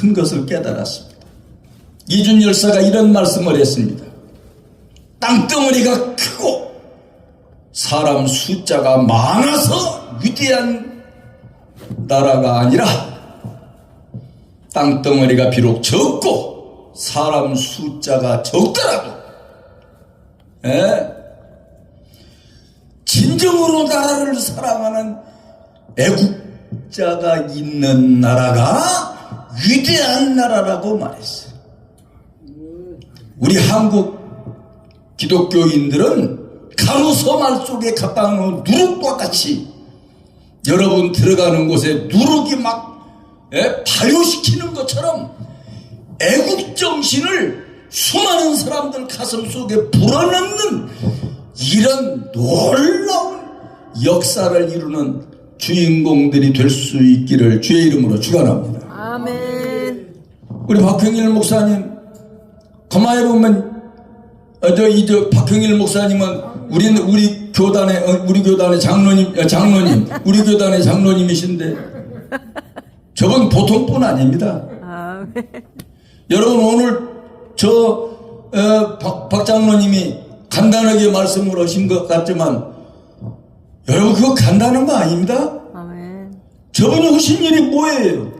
큰 것을 깨달았습니다. 이준열사가 이런 말씀을 했습니다. 땅덩어리가 크고 사람 숫자가 많아서 위대한 나라가 아니라 땅덩어리가 비록 적고 사람 숫자가 적더라도 진정으로 나라를 사랑하는 애국자가 있는 나라가 위대한 나라라고 말했어요. 우리 한국 기독교인들은 가로서말 속에 갖다 놓은 누룩과 같이 여러분 들어가는 곳에 누룩이 막 발효시키는 것처럼 애국정신을 수많은 사람들 가슴 속에 불어넣는 이런 놀라운 역사를 이루는 주인공들이 될 수 있기를 주의 이름으로 축원합니다. 아멘. 우리 박형일 목사님 가만히 보면 저 박형일 목사님은 우리 교단의 장로님 우리 교단의 장로님이신데 저분 보통 분 아닙니다. 아멘. 여러분 오늘 박 장로님이 간단하게 말씀을 하신 것 같지만 여러분 그거 간단한 거 아닙니다. 아멘. 저분이 하신 일이 뭐예요?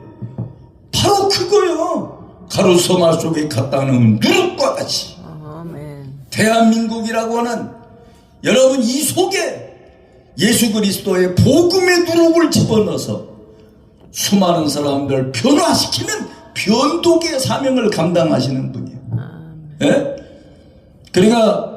바로 그거요. 가로서말 속에 갖다 놓은 누룩과 같이 아멘. 대한민국이라고 하는 여러분 이 속에 예수 그리스도의 복음의 누룩을 집어넣어서 수많은 사람들 변화시키는 변독의 사명을 감당하시는 분이에요. 그러니까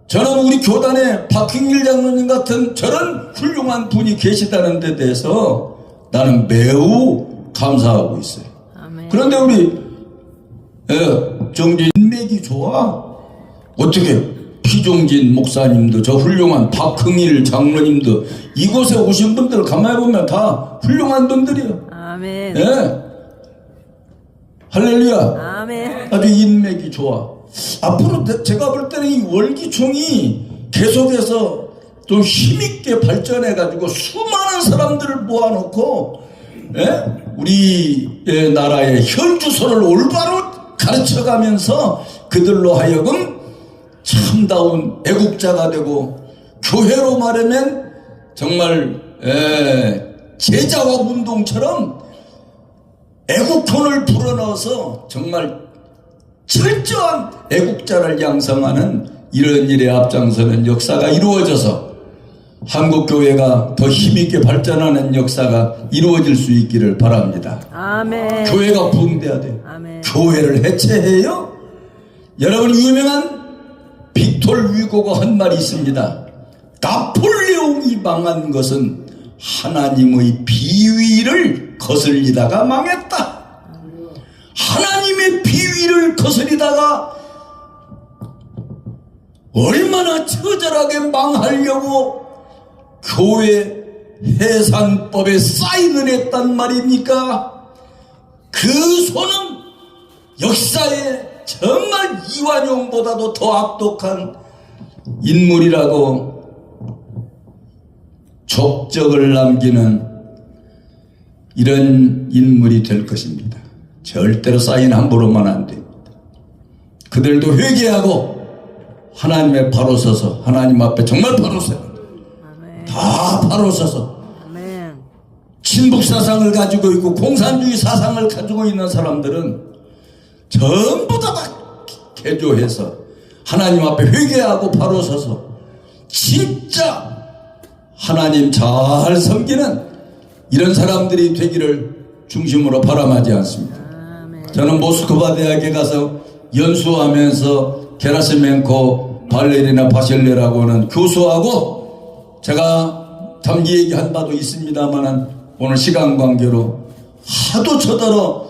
저는 우리 교단에 박형일 장로님 같은 저런 훌륭한 분이 계시다는 데 대해서 나는 매우 감사하고 있어요. 아멘. 그런데 우리 정진 인맥이 좋아. 어떻게 피종진 목사님도 저 훌륭한 박형일 장로님도 이곳에 오신 분들 가만히 보면 다 훌륭한 분들이에요. 아멘. 할렐루야. 아멘. 아주 인맥이 좋아. 앞으로 제가 볼 때는 이 월기총이 계속해서 좀 힘있게 발전해가지고 수많은 사람들을 모아놓고 우리 나라의 현 주소를 올바로 가르쳐가면서 그들로 하여금 참다운 애국자가 되고 교회로 말하면 정말 제자화 운동처럼 애국혼을 불어넣어서 정말 철저한 애국자를 양성하는 이런 일에 앞장서는 역사가 이루어져서 한국교회가 더 힘있게 발전하는 역사가 이루어질 수 있기를 바랍니다. 아멘. 교회가 부흥돼야 돼요. 아멘. 교회를 해체해요? 여러분, 유명한 빅톨 위고가 한 말이 있습니다. 나폴레옹이 망한 것은 하나님의 비위를 거슬리다가 망했다. 하나님의 비위를 거슬리다가 얼마나 처절하게 망하려고 교회 해산법에 사인을 했단 말입니까? 그 손은 역사에 정말 이완용보다도 더 악독한 인물이라고 족적을 남기는 이런 인물이 될 것입니다. 절대로 사인 함부로만 안 됩니다. 그들도 회개하고 하나님의 바로 서서 하나님 앞에 정말 바로 서야 합니다. 아멘. 다 바로 서서 아멘. 친북 사상을 가지고 있고 공산주의 사상을 가지고 있는 사람들은 전부 다 개조해서 하나님 앞에 회개하고 바로 서서 진짜 하나님 잘 섬기는 이런 사람들이 되기를 중심으로 바람하지 않습니다. 아멘. 저는 모스크바 대학에 가서 연수하면서 게라시멘코 발레리나 바실레라고 하는 교수하고 제가 잠기 얘기한 바도 있습니다만 오늘 시간 관계로 하도 쳐들어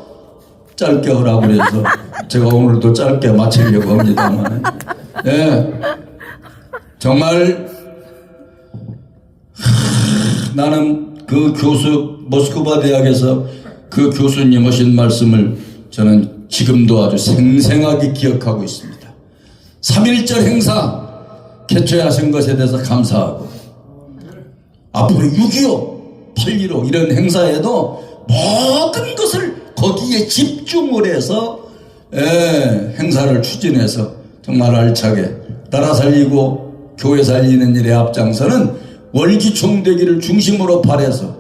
짧게 하라고 그래서 제가 오늘도 짧게 마치려고 합니다만 네, 정말 나는 그 교수 모스크바 대학에서 그 교수님 하신 말씀을 저는 지금도 아주 생생하게 기억하고 있습니다. 3.1절 행사 개최하신 것에 대해서 감사하고 앞으로 6.25, 8.15 이런 행사에도 모든 것을 거기에 집중을 해서 행사를 추진해서 정말 알차게 나라 살리고 교회 살리는 일에 앞장서는 월기총대기를 중심으로 발해서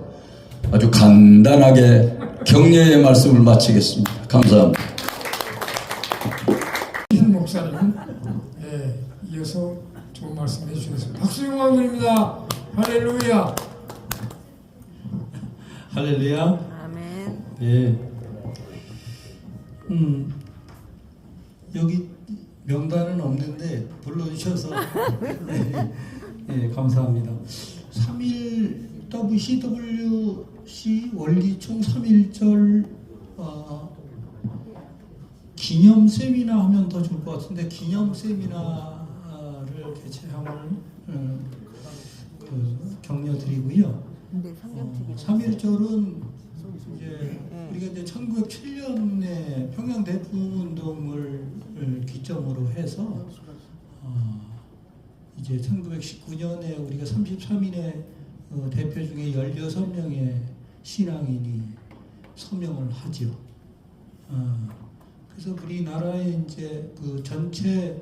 아주 간단하게 격려의 말씀을 마치겠습니다. 감사합니다. 신 목사님, 이어서 좋은 말씀 해주셨습니다. 박수영 왕님입니다. 할렐루야. 할렐루야. 아멘. 예. 여기 명단은 없는데 불러주셔서 예, 감사합니다. 3.1 WCWC 원리총 3.1절 기념 세미나 하면 더 좋을 것 같은데 기념 세미나를 개최함을 격려드리고요. 근데 성경책이 3.1절은 이제 우리가 이제 1907년에 평양 대풍운동을 기점으로 해서 이제 1919년에 우리가 33인의 대표 중에 16명의 신앙인이 서명을 하죠. 그래서 우리나라의 이제 그 전체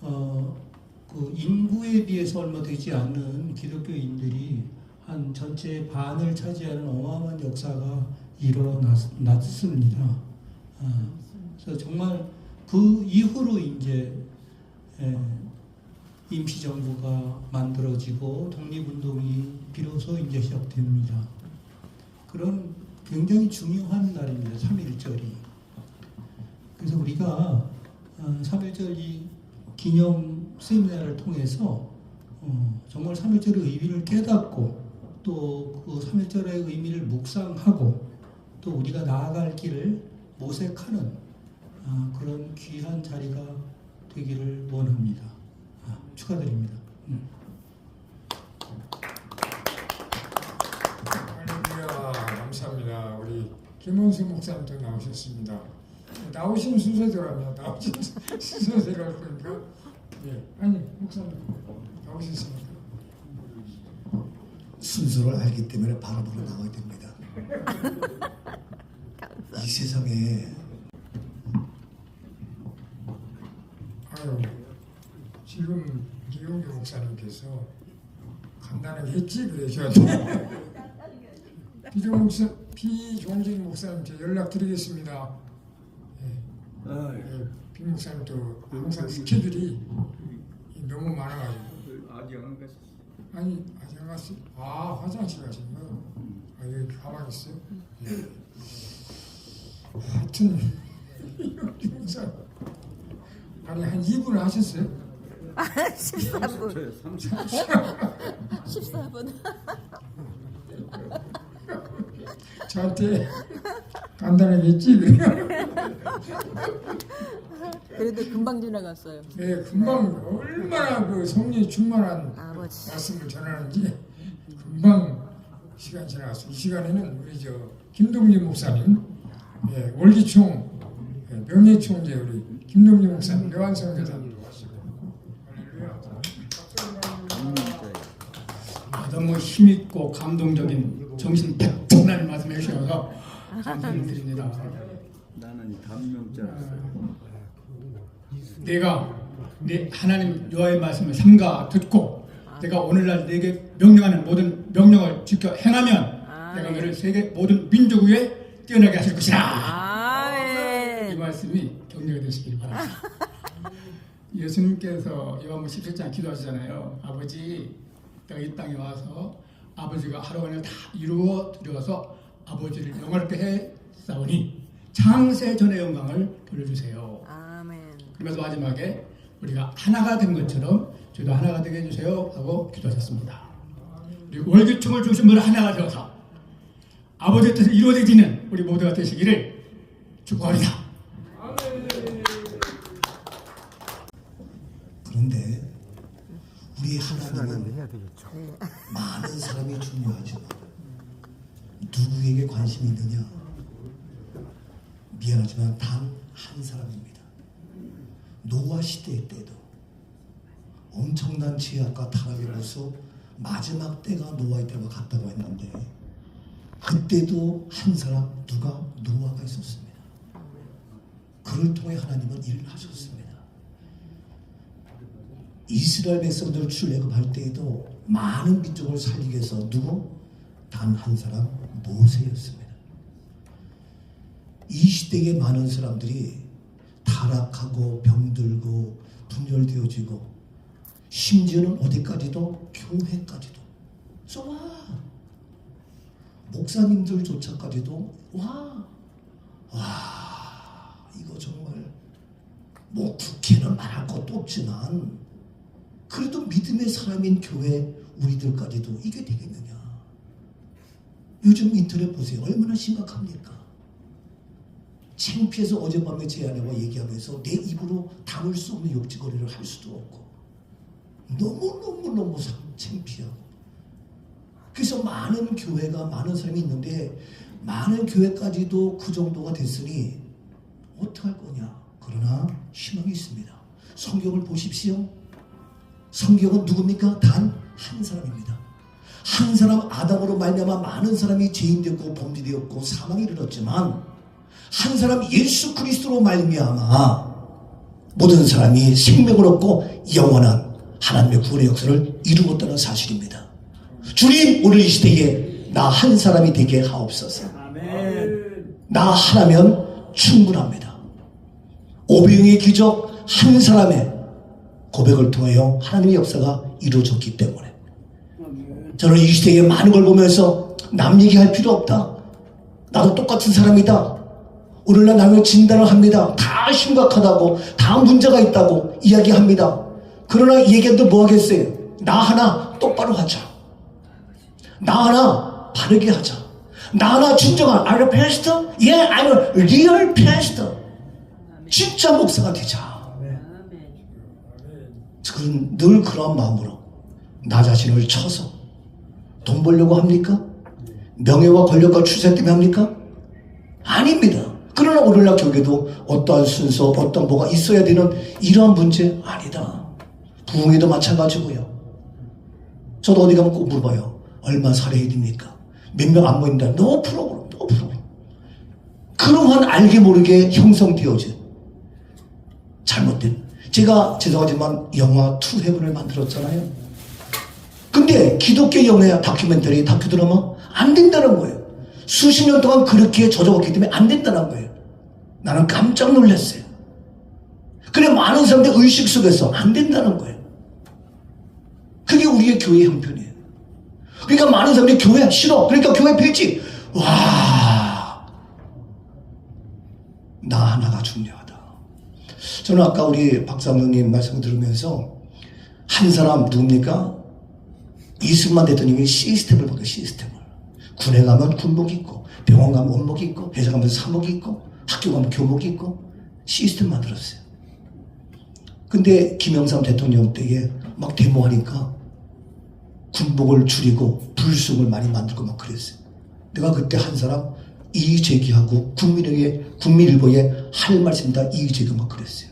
그 인구에 비해서 얼마 되지 않는 기독교인들이 한 전체의 반을 차지하는 어마어마한 역사가 일어났습니다. 그래서 정말 그 이후로 이제 임시정부가 만들어지고 독립운동이 비로소 이제 시작됩니다. 그런 굉장히 중요한 날입니다. 3.1절이. 그래서 우리가 3.1절 이 기념 세미나를 통해서 정말 3.1절의 의미를 깨닫고 또 그 3.1절의 의미를 묵상하고 또 우리가 나아갈 길을 모색하는 그런 귀한 자리가 되기를 원합니다. 축하드립니다. 할렐루야. 감사합니다. 우리 김원수 목사님도 나오셨습니다. 나오신 순서대로 합니다. 나오신 순서대로 할 거니까. 아니, 목사님 나오셨습니까? 순서를 알기 때문에 바로바로 나와야 됩니다. 이 세상에 지금 이용규 목사님께서 간단하게 했지 그래 저 비종진 목사님께 연락드리겠습니다. 빈 목사님도 항상 스케줄이 너무 많아가지고. 아직 안 갔어. 아니 아직 안 갔어요? 아 화장실 가신 거요? 아 여기 가만히 있어요? 예. 하여튼 빈 목사 아니 한 2분 하셨어요? 14분. 14분. 저한테 간단하게 했지 그래요? 그래도 금방 지나갔어요. 네, 금방 얼마나 그 성령이 충만한 아버지. 말씀을 전하는지 금방 시간 지나갔어요. 이 시간에는 우리 저 김동진 목사님, 예, 월기총 예, 명예총재 우리 김동진 목사님, 려완성 교사님도 왔어요. 너무 힘있고 감동적인 정신 백전한 말씀해 주셔서 감사드립니다. 나는 단명자. 내가 내 하나님 여호와의 말씀을 삼가 듣고 내가 오늘날 내게 명령하는 모든 명령을 지켜 행하면 내가 너를 세계 모든 민족 위에 뛰어나게 하실 것이라. 이 아멘. 말씀이 격려가 되시길 바랍니다. 예수님께서 요한복음 17장 기도하시잖아요. 아버지, 내가 이 땅에 와서 아버지가 하루 안에 다 이루어 드려서 아버지를 영화롭게 해 싸우니 창세 전의 영광을 돌려주세요. 아멘. 그러면서 마지막에 우리가 하나가 된 것처럼 저희도 하나가 되게 해주세요 하고 기도하셨습니다. 우리 월기총을 중심으로 하나가 되어서 아버지의 뜻을 이루어지는 우리 모두가 되시기를 축복합니다. 그런데 우리 하나님은 많은 사람이 중요하지만 누구에게 관심이 있느냐? 미안하지만 단 한 사람입니다. 노아 시대 때도 엄청난 죄악과 타락으로서 마지막 때가 노아의 때가 같다고 했는데 그때도 한 사람 누가 노아가 있었습니다. 그를 통해 하나님은 일을 하셨습니다. 이스라엘 백성들 출애굽할 때에도 많은 민족을 살리기 위해서 누구? 단 한 사람 모세였습니다. 이 시대에 많은 사람들이 타락하고 병들고 분열되어지고 심지어는 어디까지도 교회까지도 와 목사님들조차까지도 와 이거 정말 뭐 국회는 말할 것도 없지만 그래도 믿음의 사람인 교회 우리들까지도 이게 되겠느냐. 요즘 인터넷 보세요. 얼마나 심각합니까? 창피해서 어젯밤에 제 아내와 얘기하면서 내 입으로 담을 수 없는 욕짓거리를 할 수도 없고 너무 창피하고 그래서 많은 교회가 많은 사람이 있는데 많은 교회까지도 그 정도가 됐으니 어떡할 거냐. 그러나 희망이 있습니다. 성경을 보십시오. 성경은 누굽니까? 단 한 사람입니다. 한 사람 아담으로 말미암아 많은 사람이 죄인되었고 범죄되었고 사망에 이르렀지만 한 사람 예수 그리스도로 말미암아 모든 사람이 생명을 얻고 영원한 하나님의 구원의 역사를 이루었다는 사실입니다. 주님, 오늘 이 시대에 나 한 사람이 되게 하옵소서. 나 하나면 충분합니다. 오병이의 기적 한 사람의 고백을 통하여 하나님의 역사가 이루어졌기 때문에 저는 이 시대에 많은 걸 보면서 남 얘기할 필요 없다. 나도 똑같은 사람이다. 오늘날 나는 진단을 합니다. 다 심각하다고, 다 문제가 있다고 이야기합니다. 그러나 얘기해도 뭐 하겠어요? 나 하나 똑바로 하자. 나 하나 바르게 하자. 나 하나 진정한 I'm a pastor? Yeah, I'm a real pastor. 진짜 목사가 되자. 늘 그런 마음으로 나 자신을 쳐서 돈 벌려고 합니까? 명예와 권력과 추세 때문에 합니까? 아닙니다. 그러나 오늘날 교회도 어떠한 순서, 어떤 뭐가 있어야 되는 이러한 문제 아니다. 부흥회도 마찬가지고요. 저도 어디 가면 꼭 물어봐요. 얼마 살해야 됩니까? 몇 명 안 모인다. No problem. 그러한 알게 모르게 형성되어진 잘못된 제가 죄송하지만 영화 투 헤븐을 만들었잖아요. 근데 기독교 영화 다큐멘터리 다큐 드라마 안 된다는 거예요. 수십 년 동안 그렇게 젖어왔기 때문에 안 된다는 거예요. 나는 깜짝 놀랐어요. 그래 많은 사람들 의식 속에서 안 된다는 거예요. 그게 우리의 교회 형편이에요. 그러니까 많은 사람들이 교회 싫어. 그러니까 교회 폐지. 와, 나 하나가 중요하다. 저는 아까 우리 박사모님 말씀 들으면서 한 사람 누굽니까? 이승만 대통령이 시스템을 보게 시스템을. 군에 가면 군복이 있고, 병원 가면 원복이 있고, 회사 가면 사복이 있고, 학교 가면 교복이 있고, 시스템 만들었어요. 근데 김영삼 대통령 때에 막 데모하니까 군복을 줄이고 불쑥을 많이 만들고 막 그랬어요. 내가 그때 한 사람 이의 제기하고 국민일보에 할 말씀이다 이의 제기 막 그랬어요.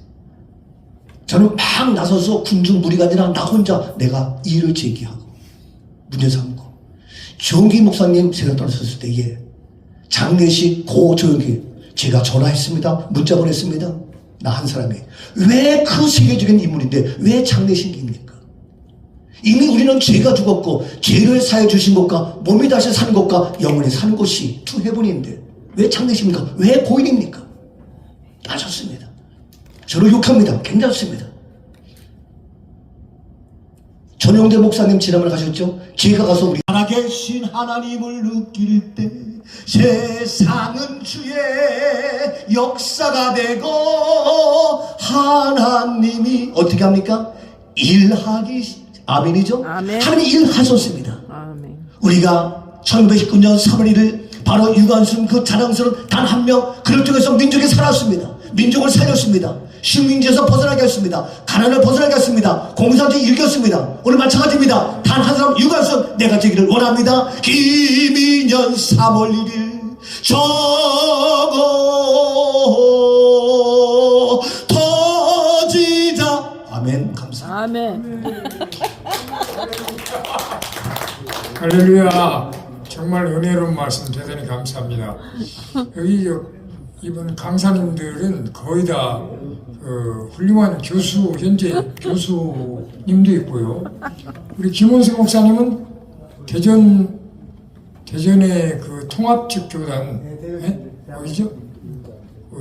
저는 막 나서서 군중 무리가 아니라 나 혼자 내가 이의를 제기하고 문제 삼고 조용기 목사님 세상 떠나셨을 때에 장례식 고 조용기 제가 전화했습니다. 문자 보냈습니다. 나 한 사람이 왜 그 세계적인 인물인데 왜 장례식입니까? 이미 우리는 죄가 죽었고 죄를 사해 주신 것과 몸이 다시 사는 것과 영원히 사는 곳이 투 헤븐인데 왜 장례식입니까? 왜 고인입니까? 하셨습니다. 저를 욕합니다. 괜찮습니다. 전용대 목사님 지난번에 가셨죠? 제가 가서 우리 살아계신 하나님을 느낄 때 세상은 주의 역사가 되고 하나님이 어떻게 합니까? 일하기 아멘이죠? 아멘. 하나님이 일하셨습니다. 아멘. 우리가 1919년 3월 1일 바로 유관순 그 자랑스러운 단 한 명 그를 통해서 민족이 살았습니다. 민족을 살렸습니다. 식민지에서 벗어나게 했습니다. 가난을 벗어나게 했습니다. 공산주의 일겼습니다. 오늘 마찬가지입니다. 단 한 사람 유관순 내가 되기를 원합니다. 김인년 3월 1일 저거 터지자 아멘. 감사합니다. 아멘. 할렐루야. 정말 은혜로운 말씀 대단히 감사합니다. 여기 이번 강사님들은 거의 다 훌륭한 교수, 현재 교수님도 있고요. 우리 김원석 목사님은 대전의 그 통합측 교단, 어디죠?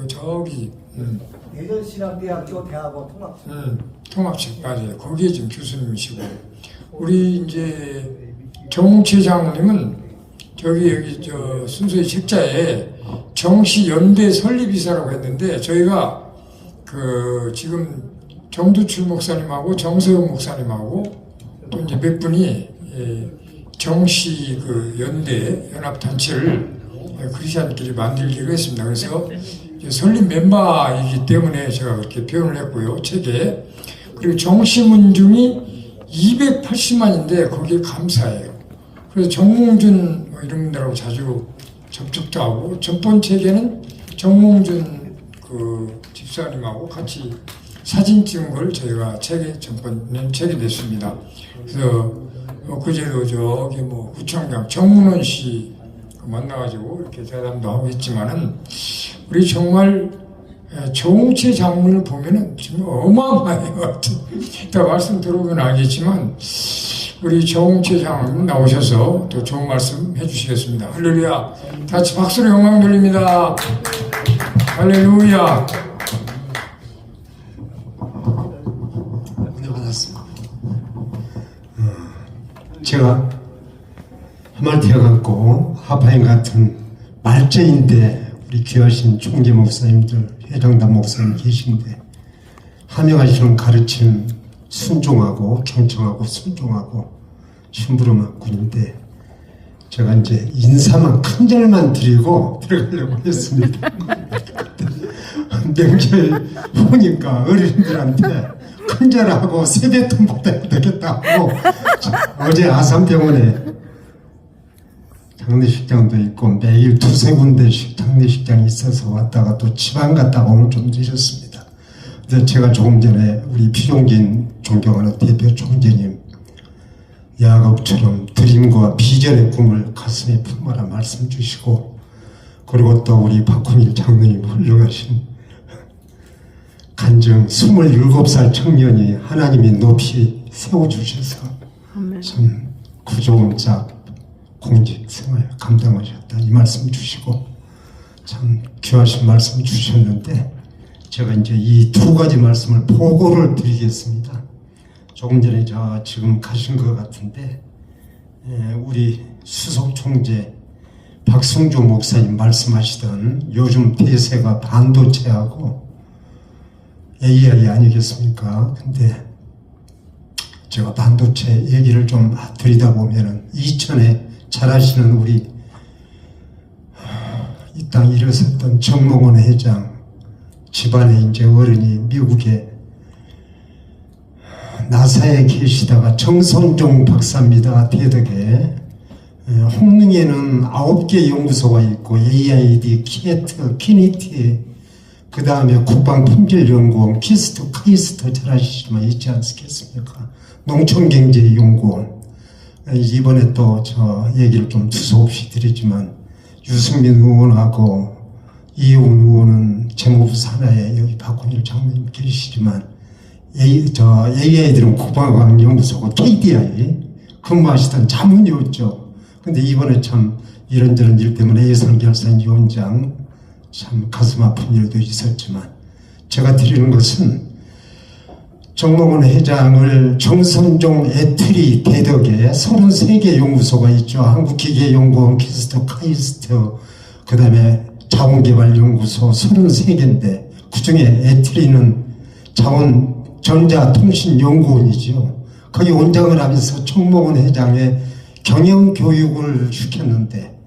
저기, 대전신학대학교 대학원 통합측, 맞아요. 거기에 지금 교수님이시고. 우리 이제 정웅채 장로님은 여기 순서의 책자에 정시연대 설립이사라고 했는데 저희가 지금 정두출 목사님하고 정서영 목사님하고 또 이제 몇 분이 정시 연대 연합단체를 크리스천끼리 만들기로 했습니다. 그래서 설립 멤버이기 때문에 제가 그렇게 표현을 했고요. 책에. 그리고 정시문중이 280만인데 거기에 감사해요. 그래서 정몽준 이런 분들하고 자주 접촉도 하고 전번 책에는 정몽준 집사님하고 같이 사진 찍은 걸 저희가 전번 책에 냈습니다. 그래서 그제도 저기 구청장 정문원 씨 만나가지고 이렇게 대담도 하고 있지만은 우리 정말 조홍채 장문을 보면은 정말 어마어마해요. 이따 말씀 들어보면 알겠지만 우리 조홍채 장로님 나오셔서 또 좋은 말씀 해주시겠습니다. 할렐루야. 다 같이 박수로 영광 돌립니다. 할렐루야. 은혜 받았습니다. 제가 하마태어갖고 하파인 같은 말쟁인데 우리 귀하신 총재 목사님들, 회장단 목사님 계신데 하명하시는 가르침 순종하고 경청하고 순종하고 심부름꾼인데 제가 이제 인사만 큰절만 드리고 들어가려고 했습니다. 명절 후니까 어린이들한테 큰절하고 세뱃돈 받아야 되겠다 하고 어제 아산병원에 장례식장도 있고 매일 두세 군데씩 장례식장이 있어서 왔다가 또 지방 갔다가 오늘 좀 늦었습니다. 그래서 제가 조금 전에 우리 피종진 존경하는 대표 총재님 야곱처럼 드림과 비전의 꿈을 가슴에 품어라 말씀 주시고 그리고 또 우리 박훈일 장로님 훌륭하신 간증 27살 청년이 하나님이 높이 세워주셔서 참 구조원 짝 공직 생활 감당하셨다 이 말씀 주시고 참 귀하신 말씀 주셨는데 제가 이제 이 두 가지 말씀을 보고를 드리겠습니다. 조금 전에 지금 가신 것 같은데, 우리 수석 총재 박승조 목사님 말씀하시던 요즘 대세가 반도체하고 AI 아니겠습니까? 근데 제가 반도체 얘기를 좀 드리다 보면은 이천에 잘 아시는 우리 이 땅 일어섰던 정몽원 회장 집안에 이제 어른이 미국에 나사에 계시다가 정선종 박사입니다. 대덕에 홍릉에는 9개 연구소가 있고 AID, 키에트, 키니티, 그 다음에 국방품질연구원, 키스트, 카이스트 잘 아시지만 있지 않겠습니까? 농촌경제연구원. 이번에 또 얘기를 좀 두서없이 드리지만 유승민 의원하고 이용훈 의원은 재무부 산하에 여기 박홍일 장로님 계시지만 AI들은 국방과학연구소고 KDI 근무하시던 자문이었죠. 근데 이번에 참 이런저런 일 때문에 예산결산위원장 참 가슴 아픈 일도 있었지만 제가 드리는 것은 정몽원 회장을 정선종 애트리 대덕에 33개 연구소가 있죠. 한국기계연구원, 키스트, 카이스트, 그 다음에 자원개발연구소 33개인데 그중에 애트리는 전자통신연구원이죠. 거기 원장을 하면서 정몽원 회장의 경영교육을 시켰는데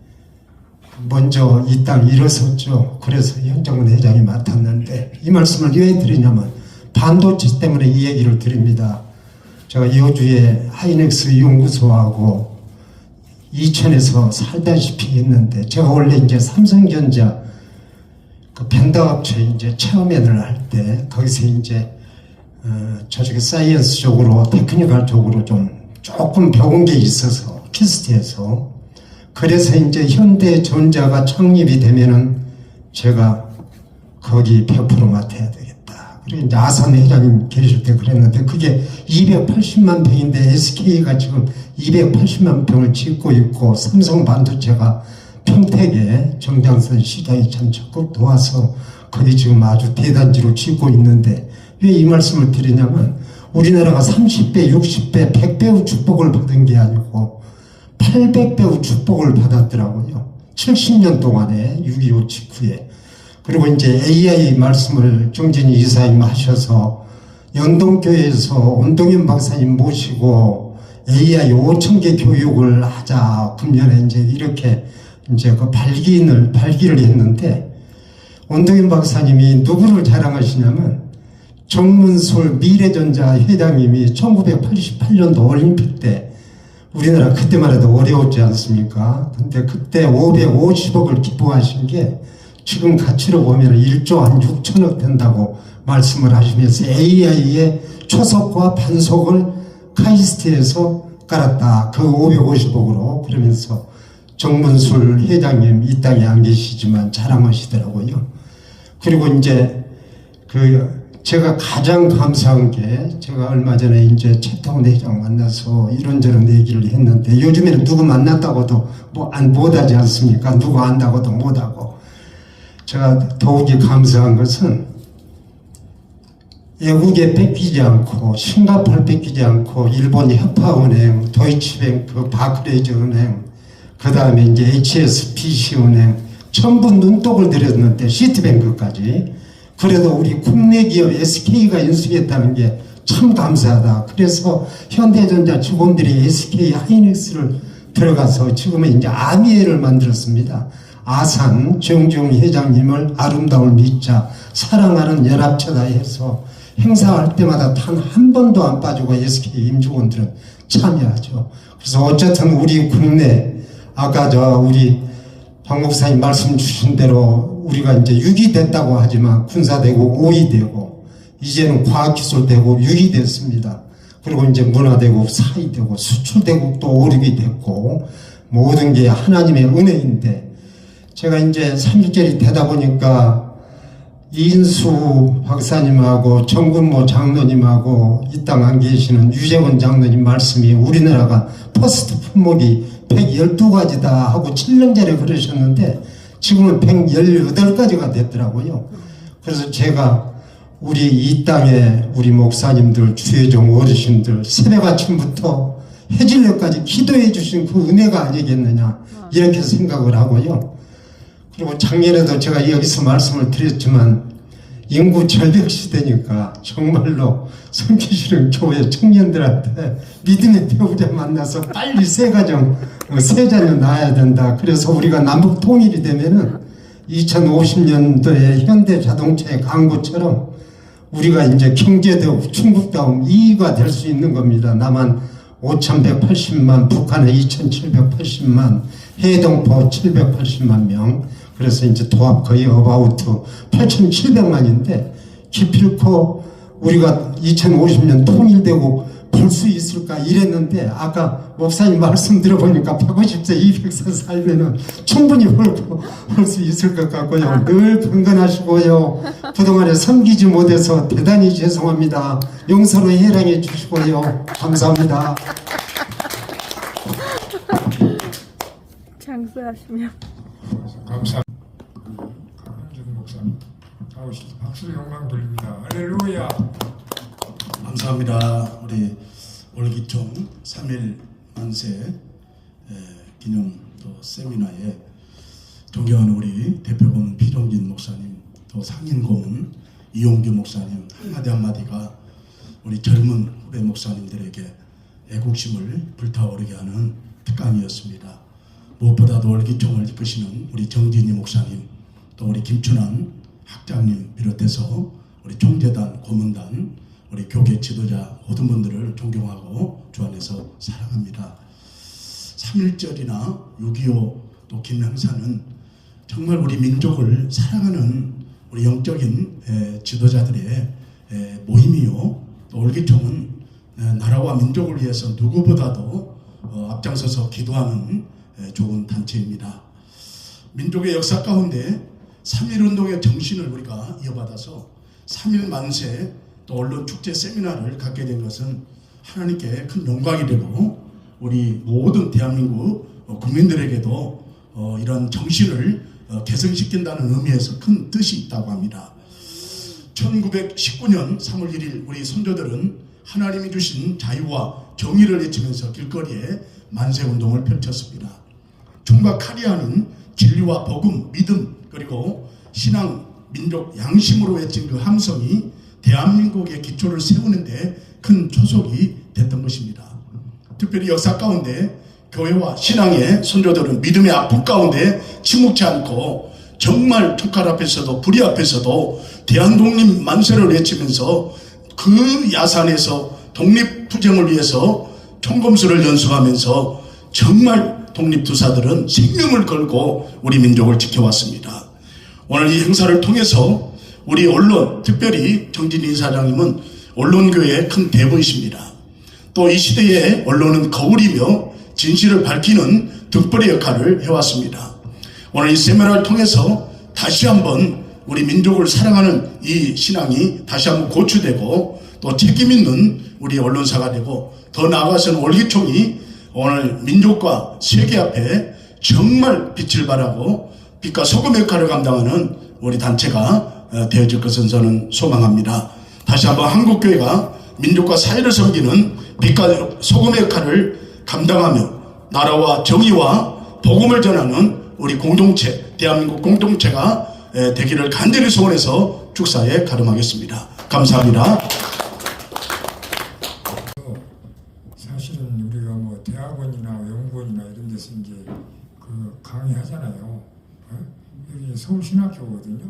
먼저 이 땅 일어섰죠. 그래서 현정원 회장이 맡았는데 이 말씀을 왜 드리냐면 반도체 때문에 이 얘기를 드립니다. 제가 여주에 하이넥스 연구소하고 이천에서 살다시피 했는데 제가 원래 이제 삼성전자 그 벤더업체 이제 체험회를 할 때 거기서 이제 저쪽에 사이언스 쪽으로 테크니컬 쪽으로 좀 조금 배운 게 있어서 키스트에서 그래서 이제 현대전자가 창립이 되면은 제가 거기 100% 맡아야 되겠다. 그리고 이제 아산 회장님 계실 때 그랬는데 그게 280만 평인데 SK가 지금 280만 평을 짓고 있고 삼성 반도체가 평택에 정장선 시장이 참 적극 도와서 거기 지금 아주 대단지로 짓고 있는데 왜 이 말씀을 드리냐면 우리나라가 30배, 60배, 100배의 축복을 받은 게 아니고 800배의 축복을 받았더라고요. 70년 동안에 6.25 직후에. 그리고 이제 AI 말씀을 정진희 이사님 하셔서 연동교회에서 온동현 박사님 모시고 AI 5,000개 교육을 하자. 금년에 이제 이렇게 이제 그 발기를 했는데 온동현 박사님이 누구를 자랑하시냐면 정문솔 미래전자 회장님이 1988년도 올림픽 때 우리나라 그때만 해도 어려웠지 않습니까? 근데 그때 550억을 기부하신 게 지금 가치로 보면 1조 한 6천억 된다고 말씀을 하시면서 AI의 초석과 반석을 카이스트에서 깔았다. 그 550억으로 그러면서 정문술 회장님 이 땅에 안 계시지만 자랑하시더라고요. 그리고 이제 제가 가장 감사한 게 제가 얼마 전에 이제 최태원 회장 만나서 이런저런 얘기를 했는데 요즘에는 누구 만났다고도 못하지 않습니까? 누구 안다고도 못하고 제가 더욱이 감사한 것은 외국에 뺏기지 않고 싱가포르 뺏기지 않고 일본 협화은행, 도이치뱅크, 바크레이즈 은행 그 다음에 이제 HSBC 은행 전부 눈독을 들였는데 시티뱅크까지 그래도 우리 국내 기업 SK가 인수했다는 게 참 감사하다. 그래서 현대전자 직원들이 SK 하이닉스를 들어가서 지금은 이제 아미에를 만들었습니다. 아산 정중 회장님을 아름다움을 믿자 사랑하는 연합체다 해서 행사할 때마다 단 한 번도 안 빠지고 SK 임직원들은 참여하죠. 그래서 어쨌든 우리 국내 아까 우리 박 목사님 말씀 주신 대로 우리가 이제 6위 됐다고 하지만 군사대국 5위 되고 이제는 과학기술대국 6위 됐습니다. 그리고 이제 문화대국 4위 되고 수출대국도 5, 6위 됐고 모든 게 하나님의 은혜인데 제가 이제 3일절이 되다 보니까 이인수 박사님하고 정근모 장로님하고 이 땅 안 계시는 유재원 장로님 말씀이 우리나라가 퍼스트 품목이 112가지다 하고 7년 전에 그러셨는데 지금은 118가지가 됐더라고요. 그래서 제가 우리 이 땅에 우리 목사님들, 주회종 어르신들 새벽 아침부터 해질녘까지 기도해 주신 그 은혜가 아니겠느냐 이렇게 생각을 하고요. 그리고 작년에도 제가 여기서 말씀을 드렸지만 인구 절벽 시대니까 정말로 섬기시는 교회 청년들한테 믿음의 배우자 만나서 빨리 새 가정, 새 자녀 낳아야 된다. 그래서 우리가 남북 통일이 되면은 2050년도에 현대 자동차의 광고처럼 우리가 이제 경제도 충북다움 2위가 될 수 있는 겁니다. 남한 5,180만, 북한은 2,780만, 해동포 780만 명. 그래서 이제 도합 거의 어바우트 8,700만인데 기필코 우리가 2050년 통일되고 볼 수 있을까 이랬는데 아까 목사님 말씀 들어보니까 150세, 200세 살면은 충분히 볼 수 있을 것 같고요. 늘 건강하시고요. 그동안에 섬기지 못해서 대단히 죄송합니다. 용서로 해랑해 주시고요. 감사합니다. 장수하시며. 감사합니다. 강현준 목사님 나오실 때 박수 영광 돌립니다. 할렐루야. 감사합니다. 우리 월기총 3일 만세 기념 또 세미나에 존경하는 우리 대표고문 피종진 목사님, 또 상인고문 이용규 목사님 한마디 한마디가 우리 젊은 후배 목사님들에게 애국심을 불타오르게 하는 특강이었습니다. 무엇보다도 월기총을 이끄시는 우리 정진희 목사님, 또 우리 김춘환 학장님 비롯해서 우리 총재단, 고문단, 우리 교계 지도자 모든 분들을 존경하고 주 안에서 사랑합니다. 3.1절이나 6.25 또 김행사는 정말 우리 민족을 사랑하는 우리 영적인 지도자들의 모임이요. 또 월기총은 나라와 민족을 위해서 누구보다도 앞장서서 기도하는 좋은 단체입니다. 민족의 역사 가운데 3.1운동의 정신을 우리가 이어받아서 3.1 만세 또 언론 축제 세미나를 갖게 된 것은 하나님께 큰 영광이 되고 우리 모든 대한민국 국민들에게도 이런 정신을 개성시킨다는 의미에서 큰 뜻이 있다고 합니다. 1919년 3월 1일 우리 선조들은 하나님이 주신 자유와 정의를 외치면서 길거리에 만세운동을 펼쳤습니다. 총과 칼이 아닌 진리와 복음, 믿음 그리고 신앙, 민족, 양심으로 외친 그 함성이 대한민국의 기초를 세우는데 큰 초석이 됐던 것입니다. 특별히 역사 가운데 교회와 신앙의 선조들은 믿음의 아픔 가운데 침묵치 않고 정말 총칼 앞에서도 불의 앞에서도 대한독립 만세를 외치면서 그 야산에서 독립투쟁을 위해서 총검수를 연수하면서 정말 독립투사들은 생명을 걸고 우리 민족을 지켜왔습니다. 오늘 이 행사를 통해서 우리 언론, 특별히 정진희 이사장님은 언론교회의 큰 대부이십니다. 또 이 시대에 언론은 거울이며 진실을 밝히는 등불의 역할을 해왔습니다. 오늘 이 세미나를 통해서 다시 한번 우리 민족을 사랑하는 이 신앙이 다시 한번 고취되고 또 책임 있는 우리 언론사가 되고 더 나아가서는 월기총이 오늘 민족과 세계 앞에 정말 빛을 발하고 빛과 소금의 역할을 감당하는 우리 단체가 되어질 것은 저는 소망합니다. 다시 한번 한국교회가 민족과 사회를 섬기는 빛과 소금의 역할을 감당하며 나라와 정의와 복음을 전하는 우리 공동체, 대한민국 공동체가 되기를 간절히 소원해서 축사에 가름하겠습니다. 감사합니다. 사실은 우리가 뭐 대학원이나 연구원이나 이런 데서 이제 그 강의하잖아요. 여기 서울신학교거든요.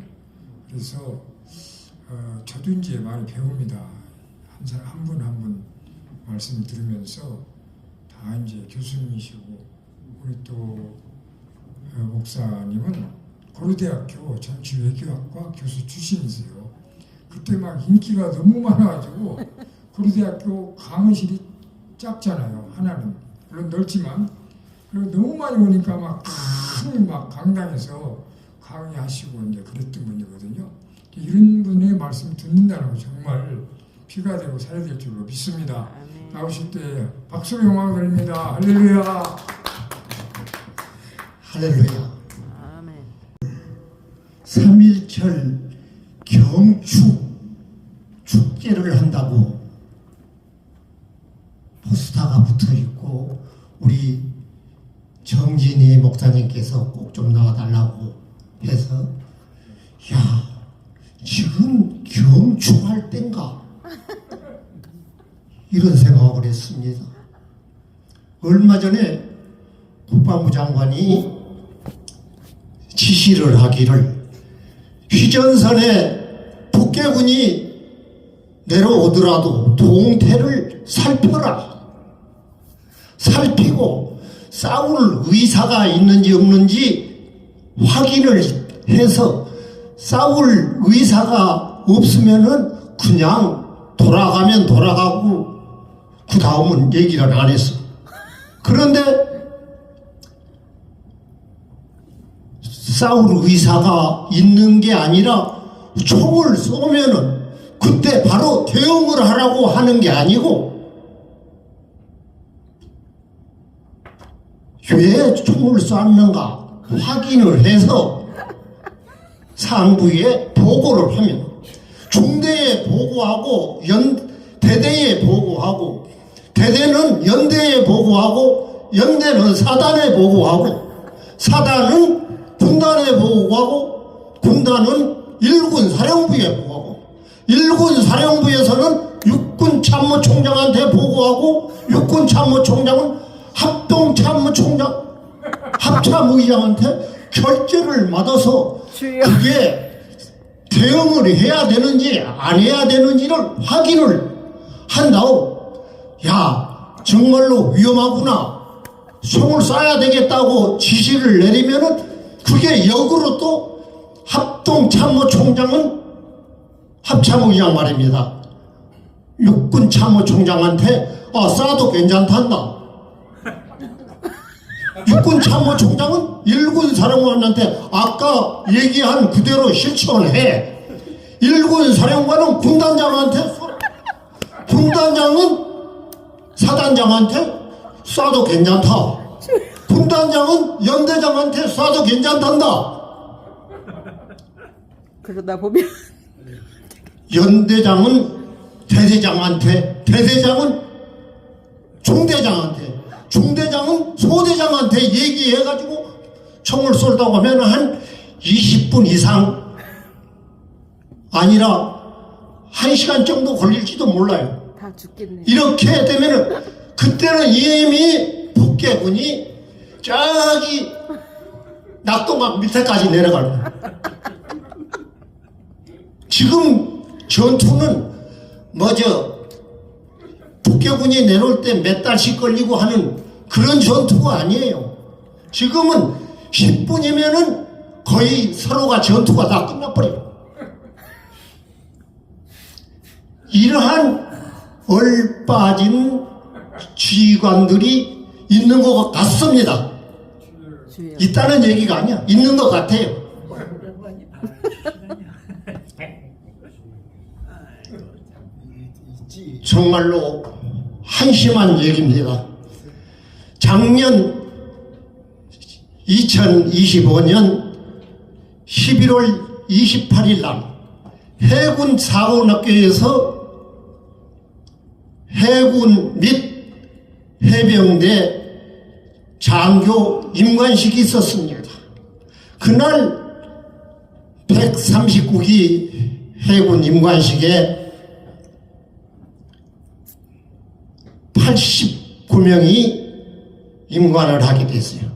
그래서 저도 이제 많이 배웁니다. 한 분 한 분 말씀을 들으면서 다 이제 교수님이시고 우리 또 목사님은 고려대학교 정치외교학과 교수 출신이세요. 그때 막 인기가 너무 많아가지고 고려대학교 강의실이 작잖아요. 하나는 물론 넓지만 그리고 너무 많이 오니까 막 큰 막 강당에서 강의하시고 이제 그랬던 분이거든요. 이런 분의 말씀 듣는다는 거 정말 피가 되고 살이 될 줄로 믿습니다. 나오실 때 박수 영광 드립니다. 할렐루야. 할렐루야. 아멘. 3.1절 경축 축제를 한다고 포스터가 붙어 있고 우리 정진희 목사님께서 꼭 좀 나와달라고 해서 야 지금 경축할 땐가 이런 생각을 했습니다. 얼마 전에 국방부 장관이 지시를 하기를 휴전선에 북괴군이 내려오더라도 동태를 살펴라. 살피고 싸울 의사가 있는지 없는지 확인을 해서 싸울 의사가 없으면은 그냥 돌아가면 돌아가고 그 다음은 얘기를 안 했어. 그런데 싸울 의사가 있는 게 아니라 총을 쏘면은 그때 바로 대응을 하라고 하는 게 아니고 왜 총을 쐈는가 확인을 해서 상부에 보고를 하면 중대에 보고하고 대대에 보고하고 대대는 연대에 보고하고 연대는 사단에 보고하고 사단은 군단에 보고하고 군단은 일군 사령부에 보고하고 일군 사령부에서는 육군 참모총장한테 보고하고 육군 참모총장은 합동참모총장 합참의장한테 결재를 받아서 그게 대응을 해야 되는지 안 해야 되는지를 확인을 한 다음 야 정말로 위험하구나 총을 쏴야 되겠다고 지시를 내리면은 그게 역으로 또 합동참모총장은 합참의장 말입니다. 육군 참모총장한테 쏴도 괜찮단다. 육군 참모총장은 일군 사령관한테 아까 얘기한 그대로 실천해. 일군 사령관은 군단장한테 군단장은 사단장한테 쏴도 괜찮다. 군단장은 연대장한테 쏴도 괜찮단다. 그러다 보면 연대장은 대대장한테, 대대장은 중대장한테, 중대장은 소대장한테 얘기해가지고 총을 쏠다고 하면 한 20분 이상 아니라 1시간 정도 걸릴지도 몰라요. 다 죽겠네. 이렇게 되면은 그때는 이미 북괴군이 저기 낙동강 밑에까지 내려갈 거예요. 지금 전투는 북괴군이 내려올 때 몇 달씩 걸리고 하는 그런 전투가 아니에요. 지금은 10분이면은 거의 서로가 전투가 다 끝나버려요. 이러한 얼빠진 지휘관들이 있는 것 같습니다. 있다는 얘기가 아니야. 있는 것 같아요. 정말로 한심한 얘기입니다. 작년 2025년 11월 28일 날 해군 사관학교에서 해군 및 해병대 장교 임관식이 있었습니다. 그날 139기 해군 임관식에 89명이 임관을 하게 됐어요.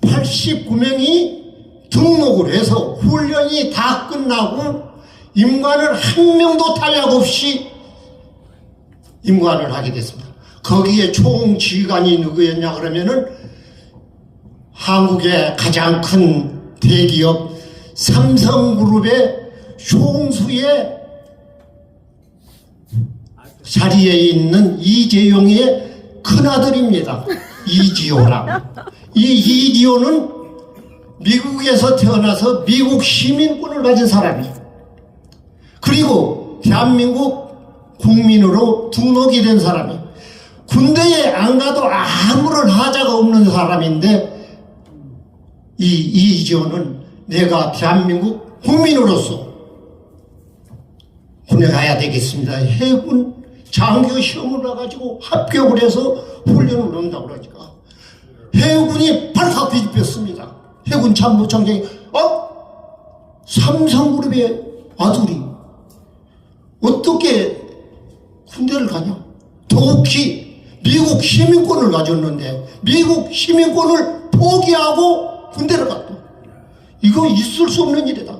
89명이 등록을 해서 훈련이 다 끝나고 임관을 한 명도 탈락 없이 임관을 하게 됐습니다. 거기에 총지휘관이 누구였냐 그러면은 한국의 가장 큰 대기업 삼성그룹의 총수의 자리에 있는 이재용의 큰아들입니다. 이지호랑. 이 이지호는 미국에서 태어나서 미국 시민권을 가진 사람이에요. 그리고 대한민국 국민으로 등록이 된 사람이에요. 군대에 안 가도 아무런 하자가 없는 사람인데 이 이지호는 내가 대한민국 국민으로서 군에 가야 되겠습니다. 해군 장교 시험을 봐가지고 합격을 해서 훈련을 온다고 그러니까 해군이 발칵 뒤집혔습니다. 해군 참모총장이 삼성그룹의 아들이 어떻게 군대를 가냐? 더욱이 미국 시민권을 가졌는데 미국 시민권을 포기하고 군대를 갔다. 이거 있을 수 없는 일이다.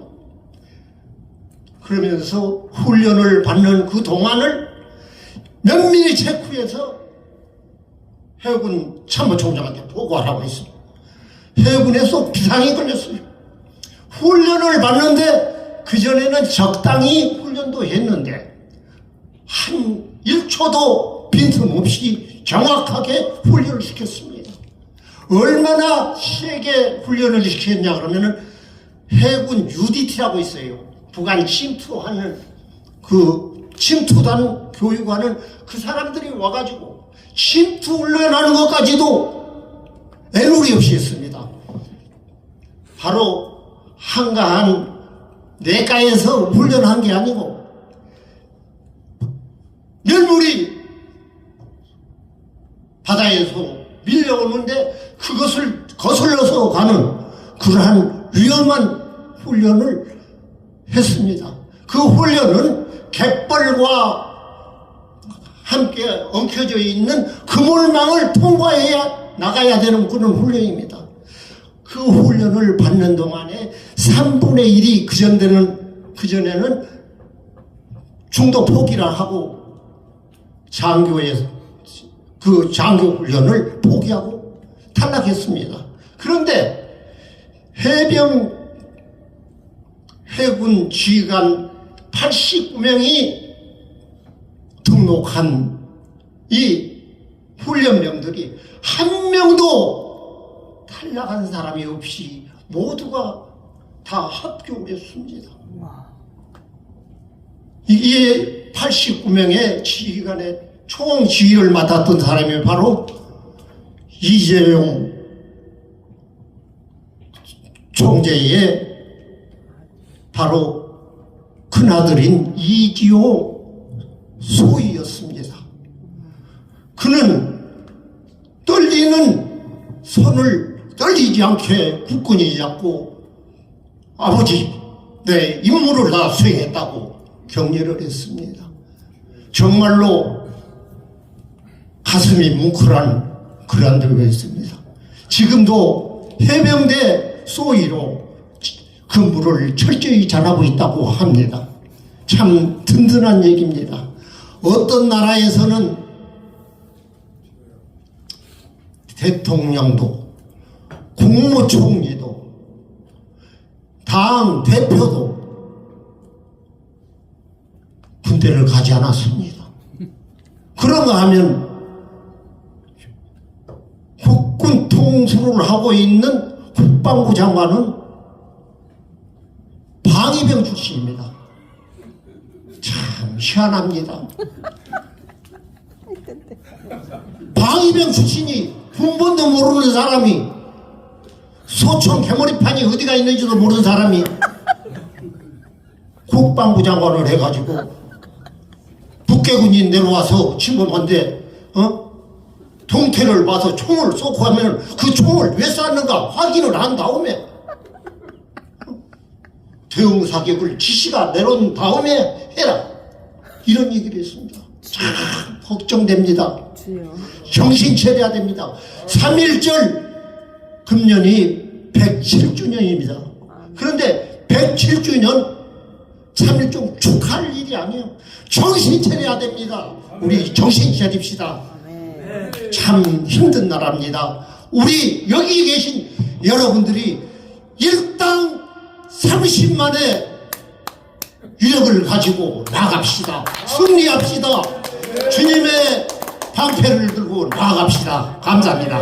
그러면서 훈련을 받는 그 동안을 면밀히 체크해서 해군 참모총장한테 보고하라고 했습니다. 해군에서 비상이 걸렸어요. 훈련을 받는데 그전에는 적당히 훈련도 했는데 한 1초도 빈틈없이 정확하게 훈련을 시켰습니다. 얼마나 세게 훈련을 시켰냐 그러면은 해군 UDT라고 있어요. 북한 침투하는 그 침투단 교육하는 그 사람들이 와가지고 침투 훈련하는 것까지도 애누리 없이 했습니다. 바로 한가한 내과에서 훈련한 게 아니고 멸물이 바다에서 밀려오는데 그것을 거슬러서 가는 그러한 위험한 훈련을 했습니다. 그 훈련은 갯벌과 함께 엉켜져 있는 그물망을 통과해야 나가야 되는 그런 훈련입니다. 그 훈련을 받는 동안에 3분의 1이 그전에는 중도 포기를 하고 장교의 그 장교 훈련을 포기하고 탈락했습니다. 그런데 해군 지휘관 89명이 등록한 이 훈련병들이 한 명도 탈락한 사람이 없이 모두가 다 합격을 했습니다. 이게 89명의 지휘관의 총 지휘를 맡았던 사람이 바로 이재용 총재의 바로 큰아들인 이기호 소위였습니다. 그는 떨리는 손을 떨리지 않게 굳건히 잡고 아버지 내 임무를 다 수행했다고 격려를 했습니다. 정말로 가슴이 뭉클한 그런 들이었습니다. 지금도 해병대 소위로 근무를 철저히 잘하고 있다고 합니다. 참 든든한 얘기입니다. 어떤 나라에서는 대통령도 국무총리도 당 대표도 군대를 가지 않았습니다. 그런가 하면 국군 통수를 하고 있는 국방부 장관은 방위병 출신입니다. 참 희한합니다. 방위병 출신이 군번도 모르는 사람이 소총 개머리판이 어디가 있는지도 모르는 사람이 국방부 장관을 해가지고 북괴군이 내려와서 침범한데 동태를 봐서 총을 쏘고 하면 그 총을 왜 쐈는가 확인을 한 다음에 대응 사격을 지시가 내려온 다음에 해라 이런 얘기를 했습니다. 참 걱정됩니다. 정신 차려야 됩니다. 3.1절 금년이 107주년입니다. 그런데 107주년 3.1절 축하할 일이 아니에요. 정신 차려야 됩니다. 우리 정신 차립시다. 참 힘든 나라입니다. 우리 여기 계신 여러분들이 일당 30만의 유력을 가지고 나갑시다. 승리합시다. 주님의 방패를 들고 나갑시다. 감사합니다.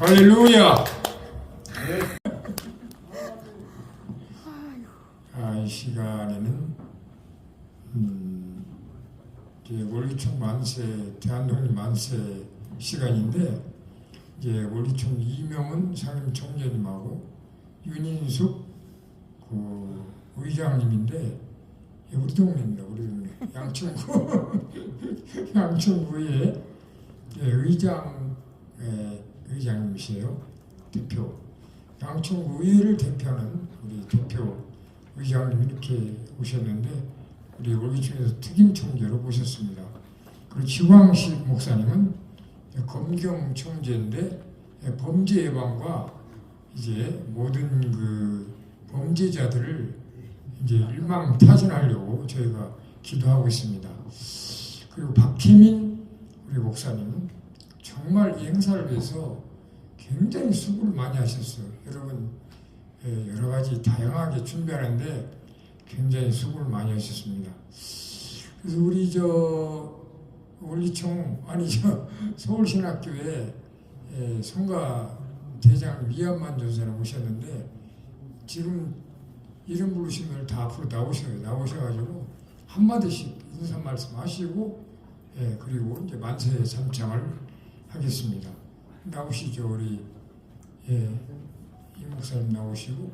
할렐루야. 이 시간에는 이제 월기총 만세, 대한독립 만세 시간인데 이제 월기총 이명은 상임 총재님하고 윤인숙 그 의장님인데 예, 우리 동네입니다. 우리 동네 양천구 양천구의 의장 의장님이세요. 대표 양천구 의회를 대표하는 우리 대표 의장님 이렇게 오셨는데 우리 월기총에서 특임 총재로 모셨습니다. 그리고 지광식 목사님은 검경 총재인데 범죄 예방과 이제 모든 그 범죄자들을 이제 일망타진하려고 저희가 기도하고 있습니다. 그리고 박혜민 우리 목사님은 정말 이 행사를 위해서 굉장히 수고를 많이 하셨어요. 여러분 여러 가지 다양하게 준비하는데 굉장히 수고를 많이 하셨습니다. 그래서 우리 원리총 서울신학교에 성가 대장 이한만 전사님 오셨는데 지금 이름 부르신 분들 다 앞으로 나오셔가지고 한마디씩 인사 말씀하시고 그리고 이제 만세 삼창을 하겠습니다. 나오시죠. 우리 이 목사님 나오시고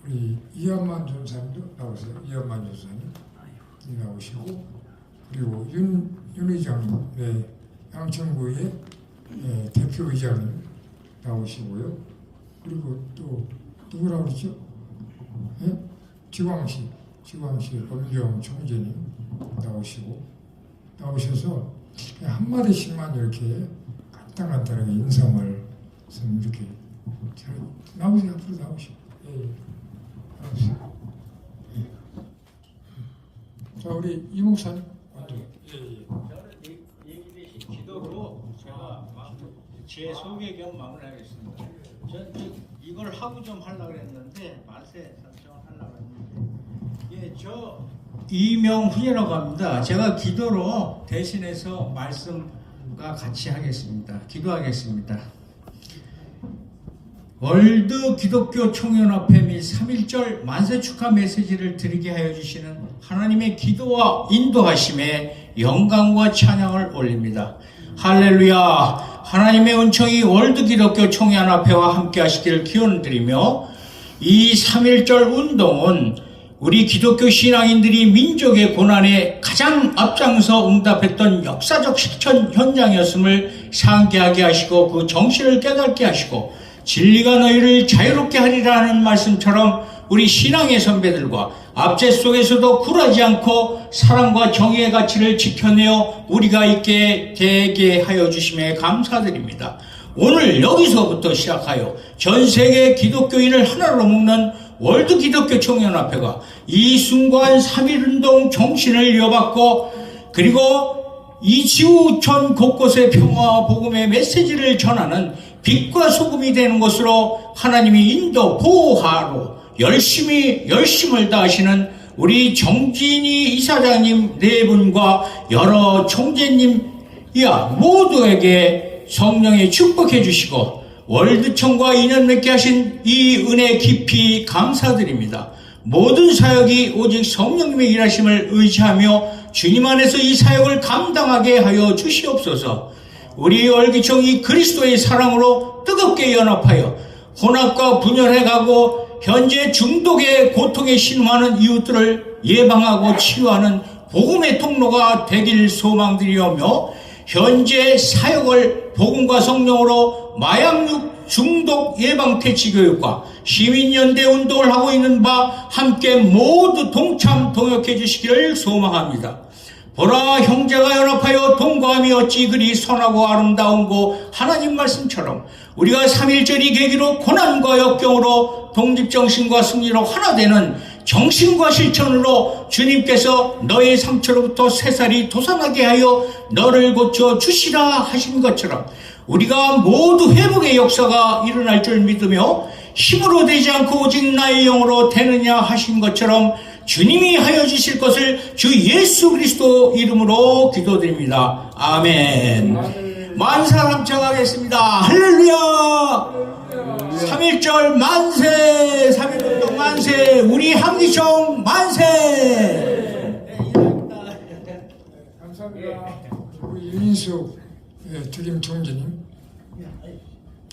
우리 이한만 전사님도 나오세요. 이한만 전사님 나오시고 그리고 윤 의장님 양천구의 대표 의장님 나오시고요. 그리고 또 누구라고 그러죠? 지광식 검경 총재님 나오셔서 그냥 한마디씩만 이렇게 간단하게 인사말 좀 이렇게 잘 나오세요. 앞으로 나오시고 나오세요. 자 우리 이 목사님 먼저 저는 얘기되신 기도로 제가 제 소개 겸 마무리하겠습니다. 전 이걸 하고 좀 하려고 했는데 만세 삼창을 하려고 했는데 저 이명훈이라고 합니다. 제가 기도로 대신해서 말씀과 같이 하겠습니다. 기도하겠습니다. 월드 기독교 총연합회 및 3.1절 만세 축하 메시지를 드리게 하여 주시는 하나님의 기도와 인도하심에 영광과 찬양을 올립니다. 할렐루야. 하나님의 은총이 월드 기독교 총연합회와 함께 하시기를 기원드리며 이 3.1절 운동은 우리 기독교 신앙인들이 민족의 고난에 가장 앞장서 응답했던 역사적 실천 현장이었음을 상기하게 하시고 그 정신을 깨닫게 하시고 진리가 너희를 자유롭게 하리라는 말씀처럼 우리 신앙의 선배들과 압제 속에서도 굴하지 않고 사랑과 정의의 가치를 지켜내어 우리가 있게 되게 하여 주심에 감사드립니다. 오늘 여기서부터 시작하여 전 세계 기독교인을 하나로 묶는 월드 기독교 총연합회가 이 순간 3.1운동 정신을 이어받고 그리고 이 지구 전 곳곳의 평화와 복음의 메시지를 전하는 빛과 소금이 되는 것으로 하나님이 인도 보호하러 열심을 다하시는 우리 정진희 이사장님 네 분과 여러 총재님 모두에게 성령의 축복해 주시고 월드총과 인연 맺게 하신 이 은혜 깊이 감사드립니다. 모든 사역이 오직 성령님의 일하심을 의지하며 주님 안에서 이 사역을 감당하게 하여 주시옵소서. 우리 월기총이 그리스도의 사랑으로 뜨겁게 연합하여 혼합과 분열해가고 현재 중독의 고통에 신음하는 이웃들을 예방하고 치유하는 복음의 통로가 되길 소망드리오며 현재 사역을 복음과 성령으로 마약류 중독 예방 퇴치 교육과 시민연대 운동을 하고 있는 바 함께 모두 동참 동역해 주시기를 소망합니다. 보라 형제가 연합하여 동거함이 어찌 그리 선하고 아름다운고 하나님 말씀처럼 우리가 3.1절이 계기로 고난과 역경으로 독립정신과 승리로 하나 되는 정신과 실천으로 주님께서 너의 상처로부터 새살이 돋아나게 하여 너를 고쳐 주시라 하신 것처럼 우리가 모두 회복의 역사가 일어날 줄 믿으며 힘으로 되지 않고 오직 나의 영으로 되느냐 하신 것처럼 주님이 하여 주실 것을 주 예수 그리스도 이름으로 기도드립니다. 아멘. 만사 삼창하겠습니다. 할렐루야. 3.1절 만세, 3.1운동 만세, 우리 한기총 만세. 감사합니다. 우리 윤인숙 특임 총재님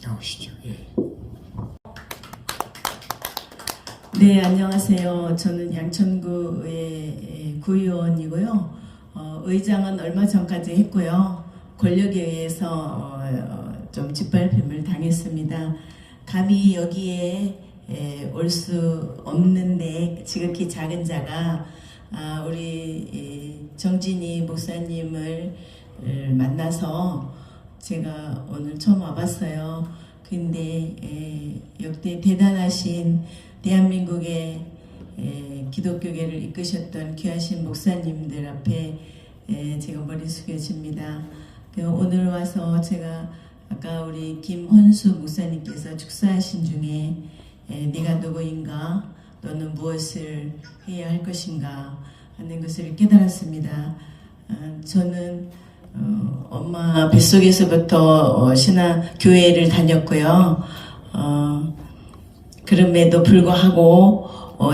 나오시죠. 네, 안녕하세요. 저는 양천구의 구의원이고요. 의장은 얼마 전까지 했고요. 권력에 의해서 좀 짓밟힘을 당했습니다. 감히 여기에 올 수 없는데 지극히 작은 자가 우리 정진희 목사님을 만나서 제가 오늘 처음 와봤어요. 근데 역대 대단하신 대한민국의 기독교계를 이끄셨던 귀하신 목사님들 앞에 제가 머리 숙여집니다. 오늘 와서 제가 아까 우리 김헌수 목사님께서 축사하신 중에 네가 누구인가, 너는 무엇을 해야 할 것인가 하는 것을 깨달았습니다. 저는 엄마 뱃속에서부터 교회를 다녔고요. 그럼에도 불구하고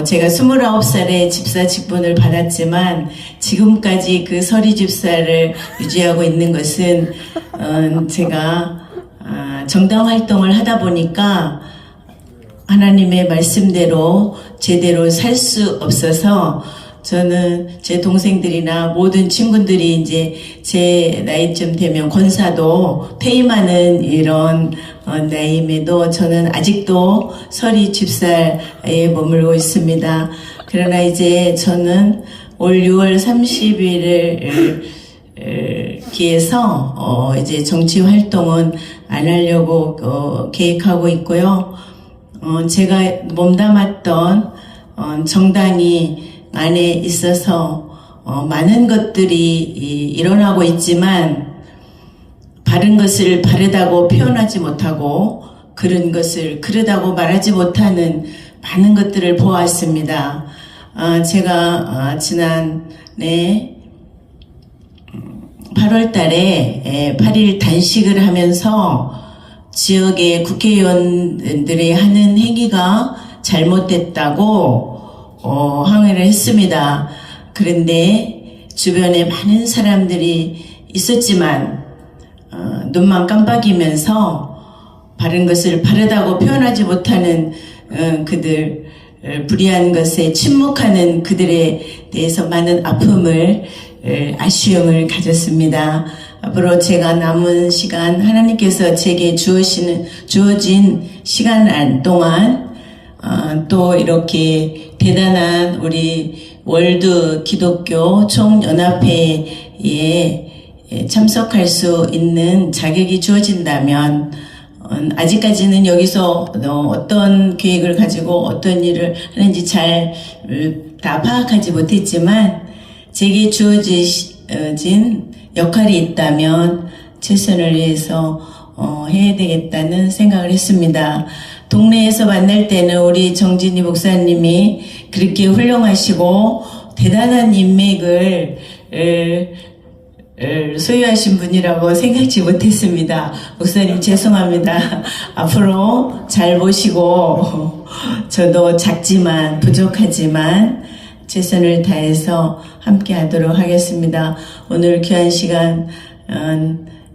제가 29살에 집사 직분을 받았지만 지금까지 그 서리 집사를 유지하고 있는 것은 제가 정당 활동을 하다 보니까 하나님의 말씀대로 제대로 살 수 없어서 저는 제 동생들이나 모든 친구들이 이제 제 나이쯤 되면 권사도 퇴임하는 이런 나이임에도 저는 아직도 서리 집사에 머물고 있습니다. 그러나 이제 저는 올 6월 30일을 기해서 이제 정치 활동은 안 하려고 계획하고 있고요. 제가 몸담았던 정당이 안에 있어서 많은 것들이 일어나고 있지만 바른 것을 바르다고 표현하지 못하고 그른 것을 그르다고 말하지 못하는 많은 것들을 보았습니다. 제가 지난해 8월 달에 8일 단식을 하면서 지역의 국회의원들이 하는 행위가 잘못됐다고 항의를 했습니다. 그런데 주변에 많은 사람들이 있었지만 눈만 깜빡이면서 바른 것을 바르다고 표현하지 못하는 그들, 불의한 것에 침묵하는 그들에 대해서 많은 아픔을 아쉬움을 가졌습니다. 앞으로 제가 남은 시간 하나님께서 제게 주어진 시간 동안 또 이렇게 대단한 우리 월드 기독교 총연합회에 참석할 수 있는 자격이 주어진다면 아직까지는 여기서 어떤 계획을 가지고 어떤 일을 하는지 잘 다 파악하지 못했지만 제게 주어진 역할이 있다면 최선을 위해서 해야 되겠다는 생각을 했습니다. 동네에서 만날 때는 우리 정진희 목사님이 그렇게 훌륭하시고 대단한 인맥을 소유하신 분이라고 생각지 못했습니다. 목사님 죄송합니다. 앞으로 잘 보시고 저도 작지만 부족하지만 최선을 다해서 함께 하도록 하겠습니다. 오늘 귀한 시간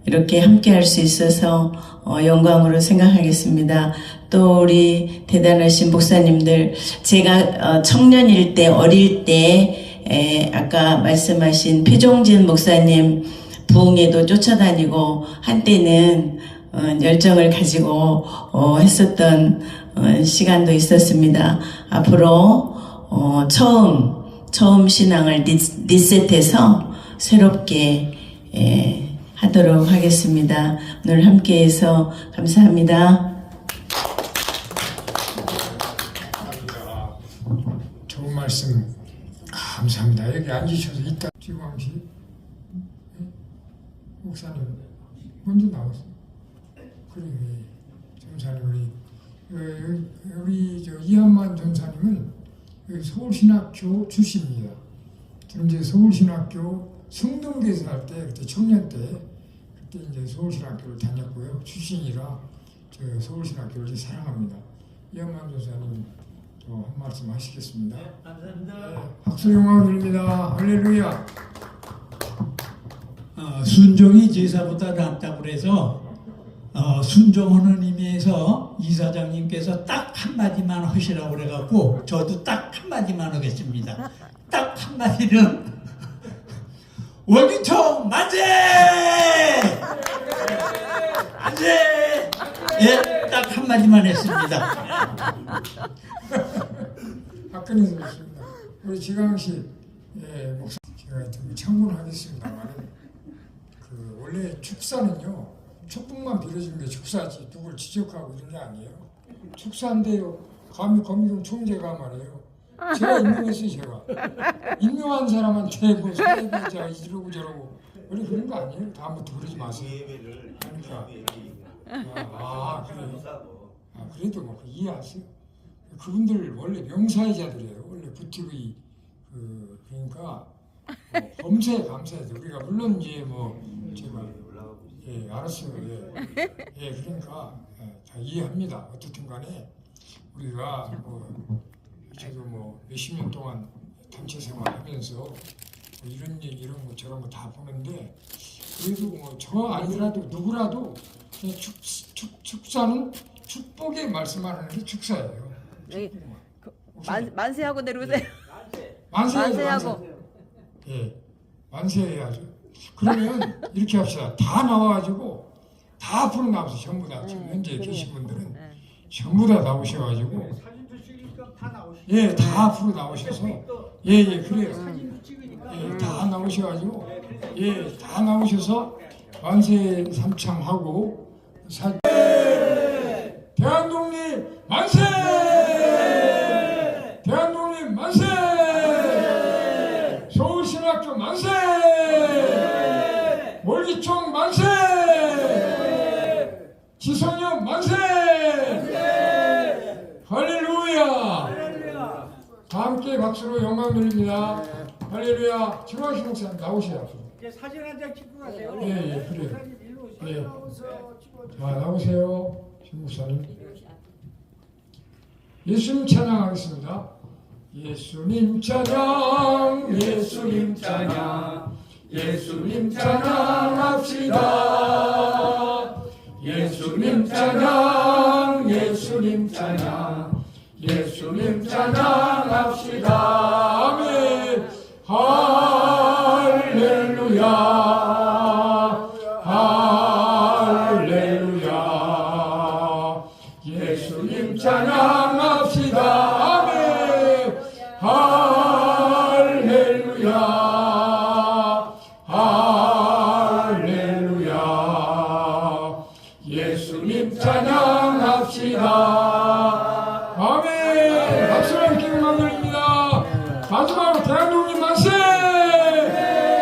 이렇게 함께 할 수 있어서 영광으로 생각하겠습니다. 또 우리 대단하신 목사님들, 제가 청년일 때 어릴 때 아까 말씀하신 표종진 목사님 부흥회도 쫓아다니고 한때는 열정을 가지고 했었던 시간도 있었습니다. 앞으로 처음 신앙을 리셋해서 새롭게 하도록 하겠습니다. 오늘 함께해서 감사합니다. 좋은 말씀 감사합니다. 여기 앉으셔서 이따 지광씨 목사님 먼저 나왔어요. 그래 전사님 우리 이한만 전사님은 서울신학교 출신입니다. 저는 이제 서울신학교 성동교에서 할 때 그때 청년 때 그때 이제 서울신학교를 다녔고요. 출신이라 저 서울신학교를 사랑합니다. 이한만 전사님 한 말씀 하시겠습니다. 네, 감사합니다. 네, 박수 영광 드립니다. 할렐루야. 순종이 제사보다 낫다고 그래서 순종하는 의미에서 이사장님께서 딱 한마디만 하시라고 그래갖고 저도 딱 한마디만 하겠습니다. 딱 한마디는 월기청 만세! 만세! 예, 딱 한마디만 했습니다. 박근혜 선수입니다. 우리 지강씨 목사 제가 좀 청문하겠습니다만 원래 축사는요 축복만 빌어주는 게 축사지 누굴 지적하고 이런 게 아니에요. 축사인데요 감히 검경 총재가 말이에요. 제가 임명했어요. 제가 임명한 사람한테 뭐 사회자 이러고 저러고 원래 그런 거 아니에요. 다음부터 그러지 마세요. 그러니까 그래도 뭐 이해하세요. 그분들 원래 명사회자들이에요. 원래 부티의 그러니까 범사에 감사해서 우리가 물론 이제 뭐 제가 알았어요. 그러니까 다 이해합니다. 어떻든간에 우리가 저도 뭐 몇십 년 동안 단체 생활하면서 뭐 이런 거 저런 거 다 보는데 그래도 뭐 저 아니라도 누구라도 그냥 축사는 축복의 말씀하는 게 축사예요. 만세하고 내려오세요. 만세하고. 만세해야죠. 그러면 이렇게 합시다. 다 나와가지고 다 앞으로 나와서 전부 다 지금 현재 계신 분들은 전부 다 나오셔가지고 다 앞으로 나오셔서 그래요. 다 나오셔가지고 다 나오셔서 만세 삼창하고 대한독립 만세! 대한독립 만세! 서울신학교 만세! 월기총 만세! 지성령 만세! 할렐루야! 다 함께 박수로 영광 드립니다. 할렐루야! 지광식 목사님 나오세요. 사진 한 장 찍고 가세요. 그래요. 자, 나오세요. 신 목사님. 예수님 찬양하겠습니다. 예수님 찬양, 예수님 찬양, 예수님 찬양합시다. 예수님 찬양, 예수님 찬양, 예수님 찬양합시다. 아멘. 할렐루야, 할렐루야. 예수님 찬양합시다. 아멘. 할렐루야, 할렐루야. 예수님 찬양합시다. 아멘. 박수로 함께 음악 드립니다. 마지막으로 대한독립 만세!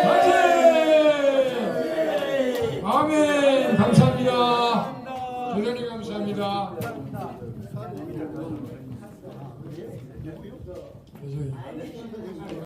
만세! 아멘. 감사합니다. 대단히 감사합니다.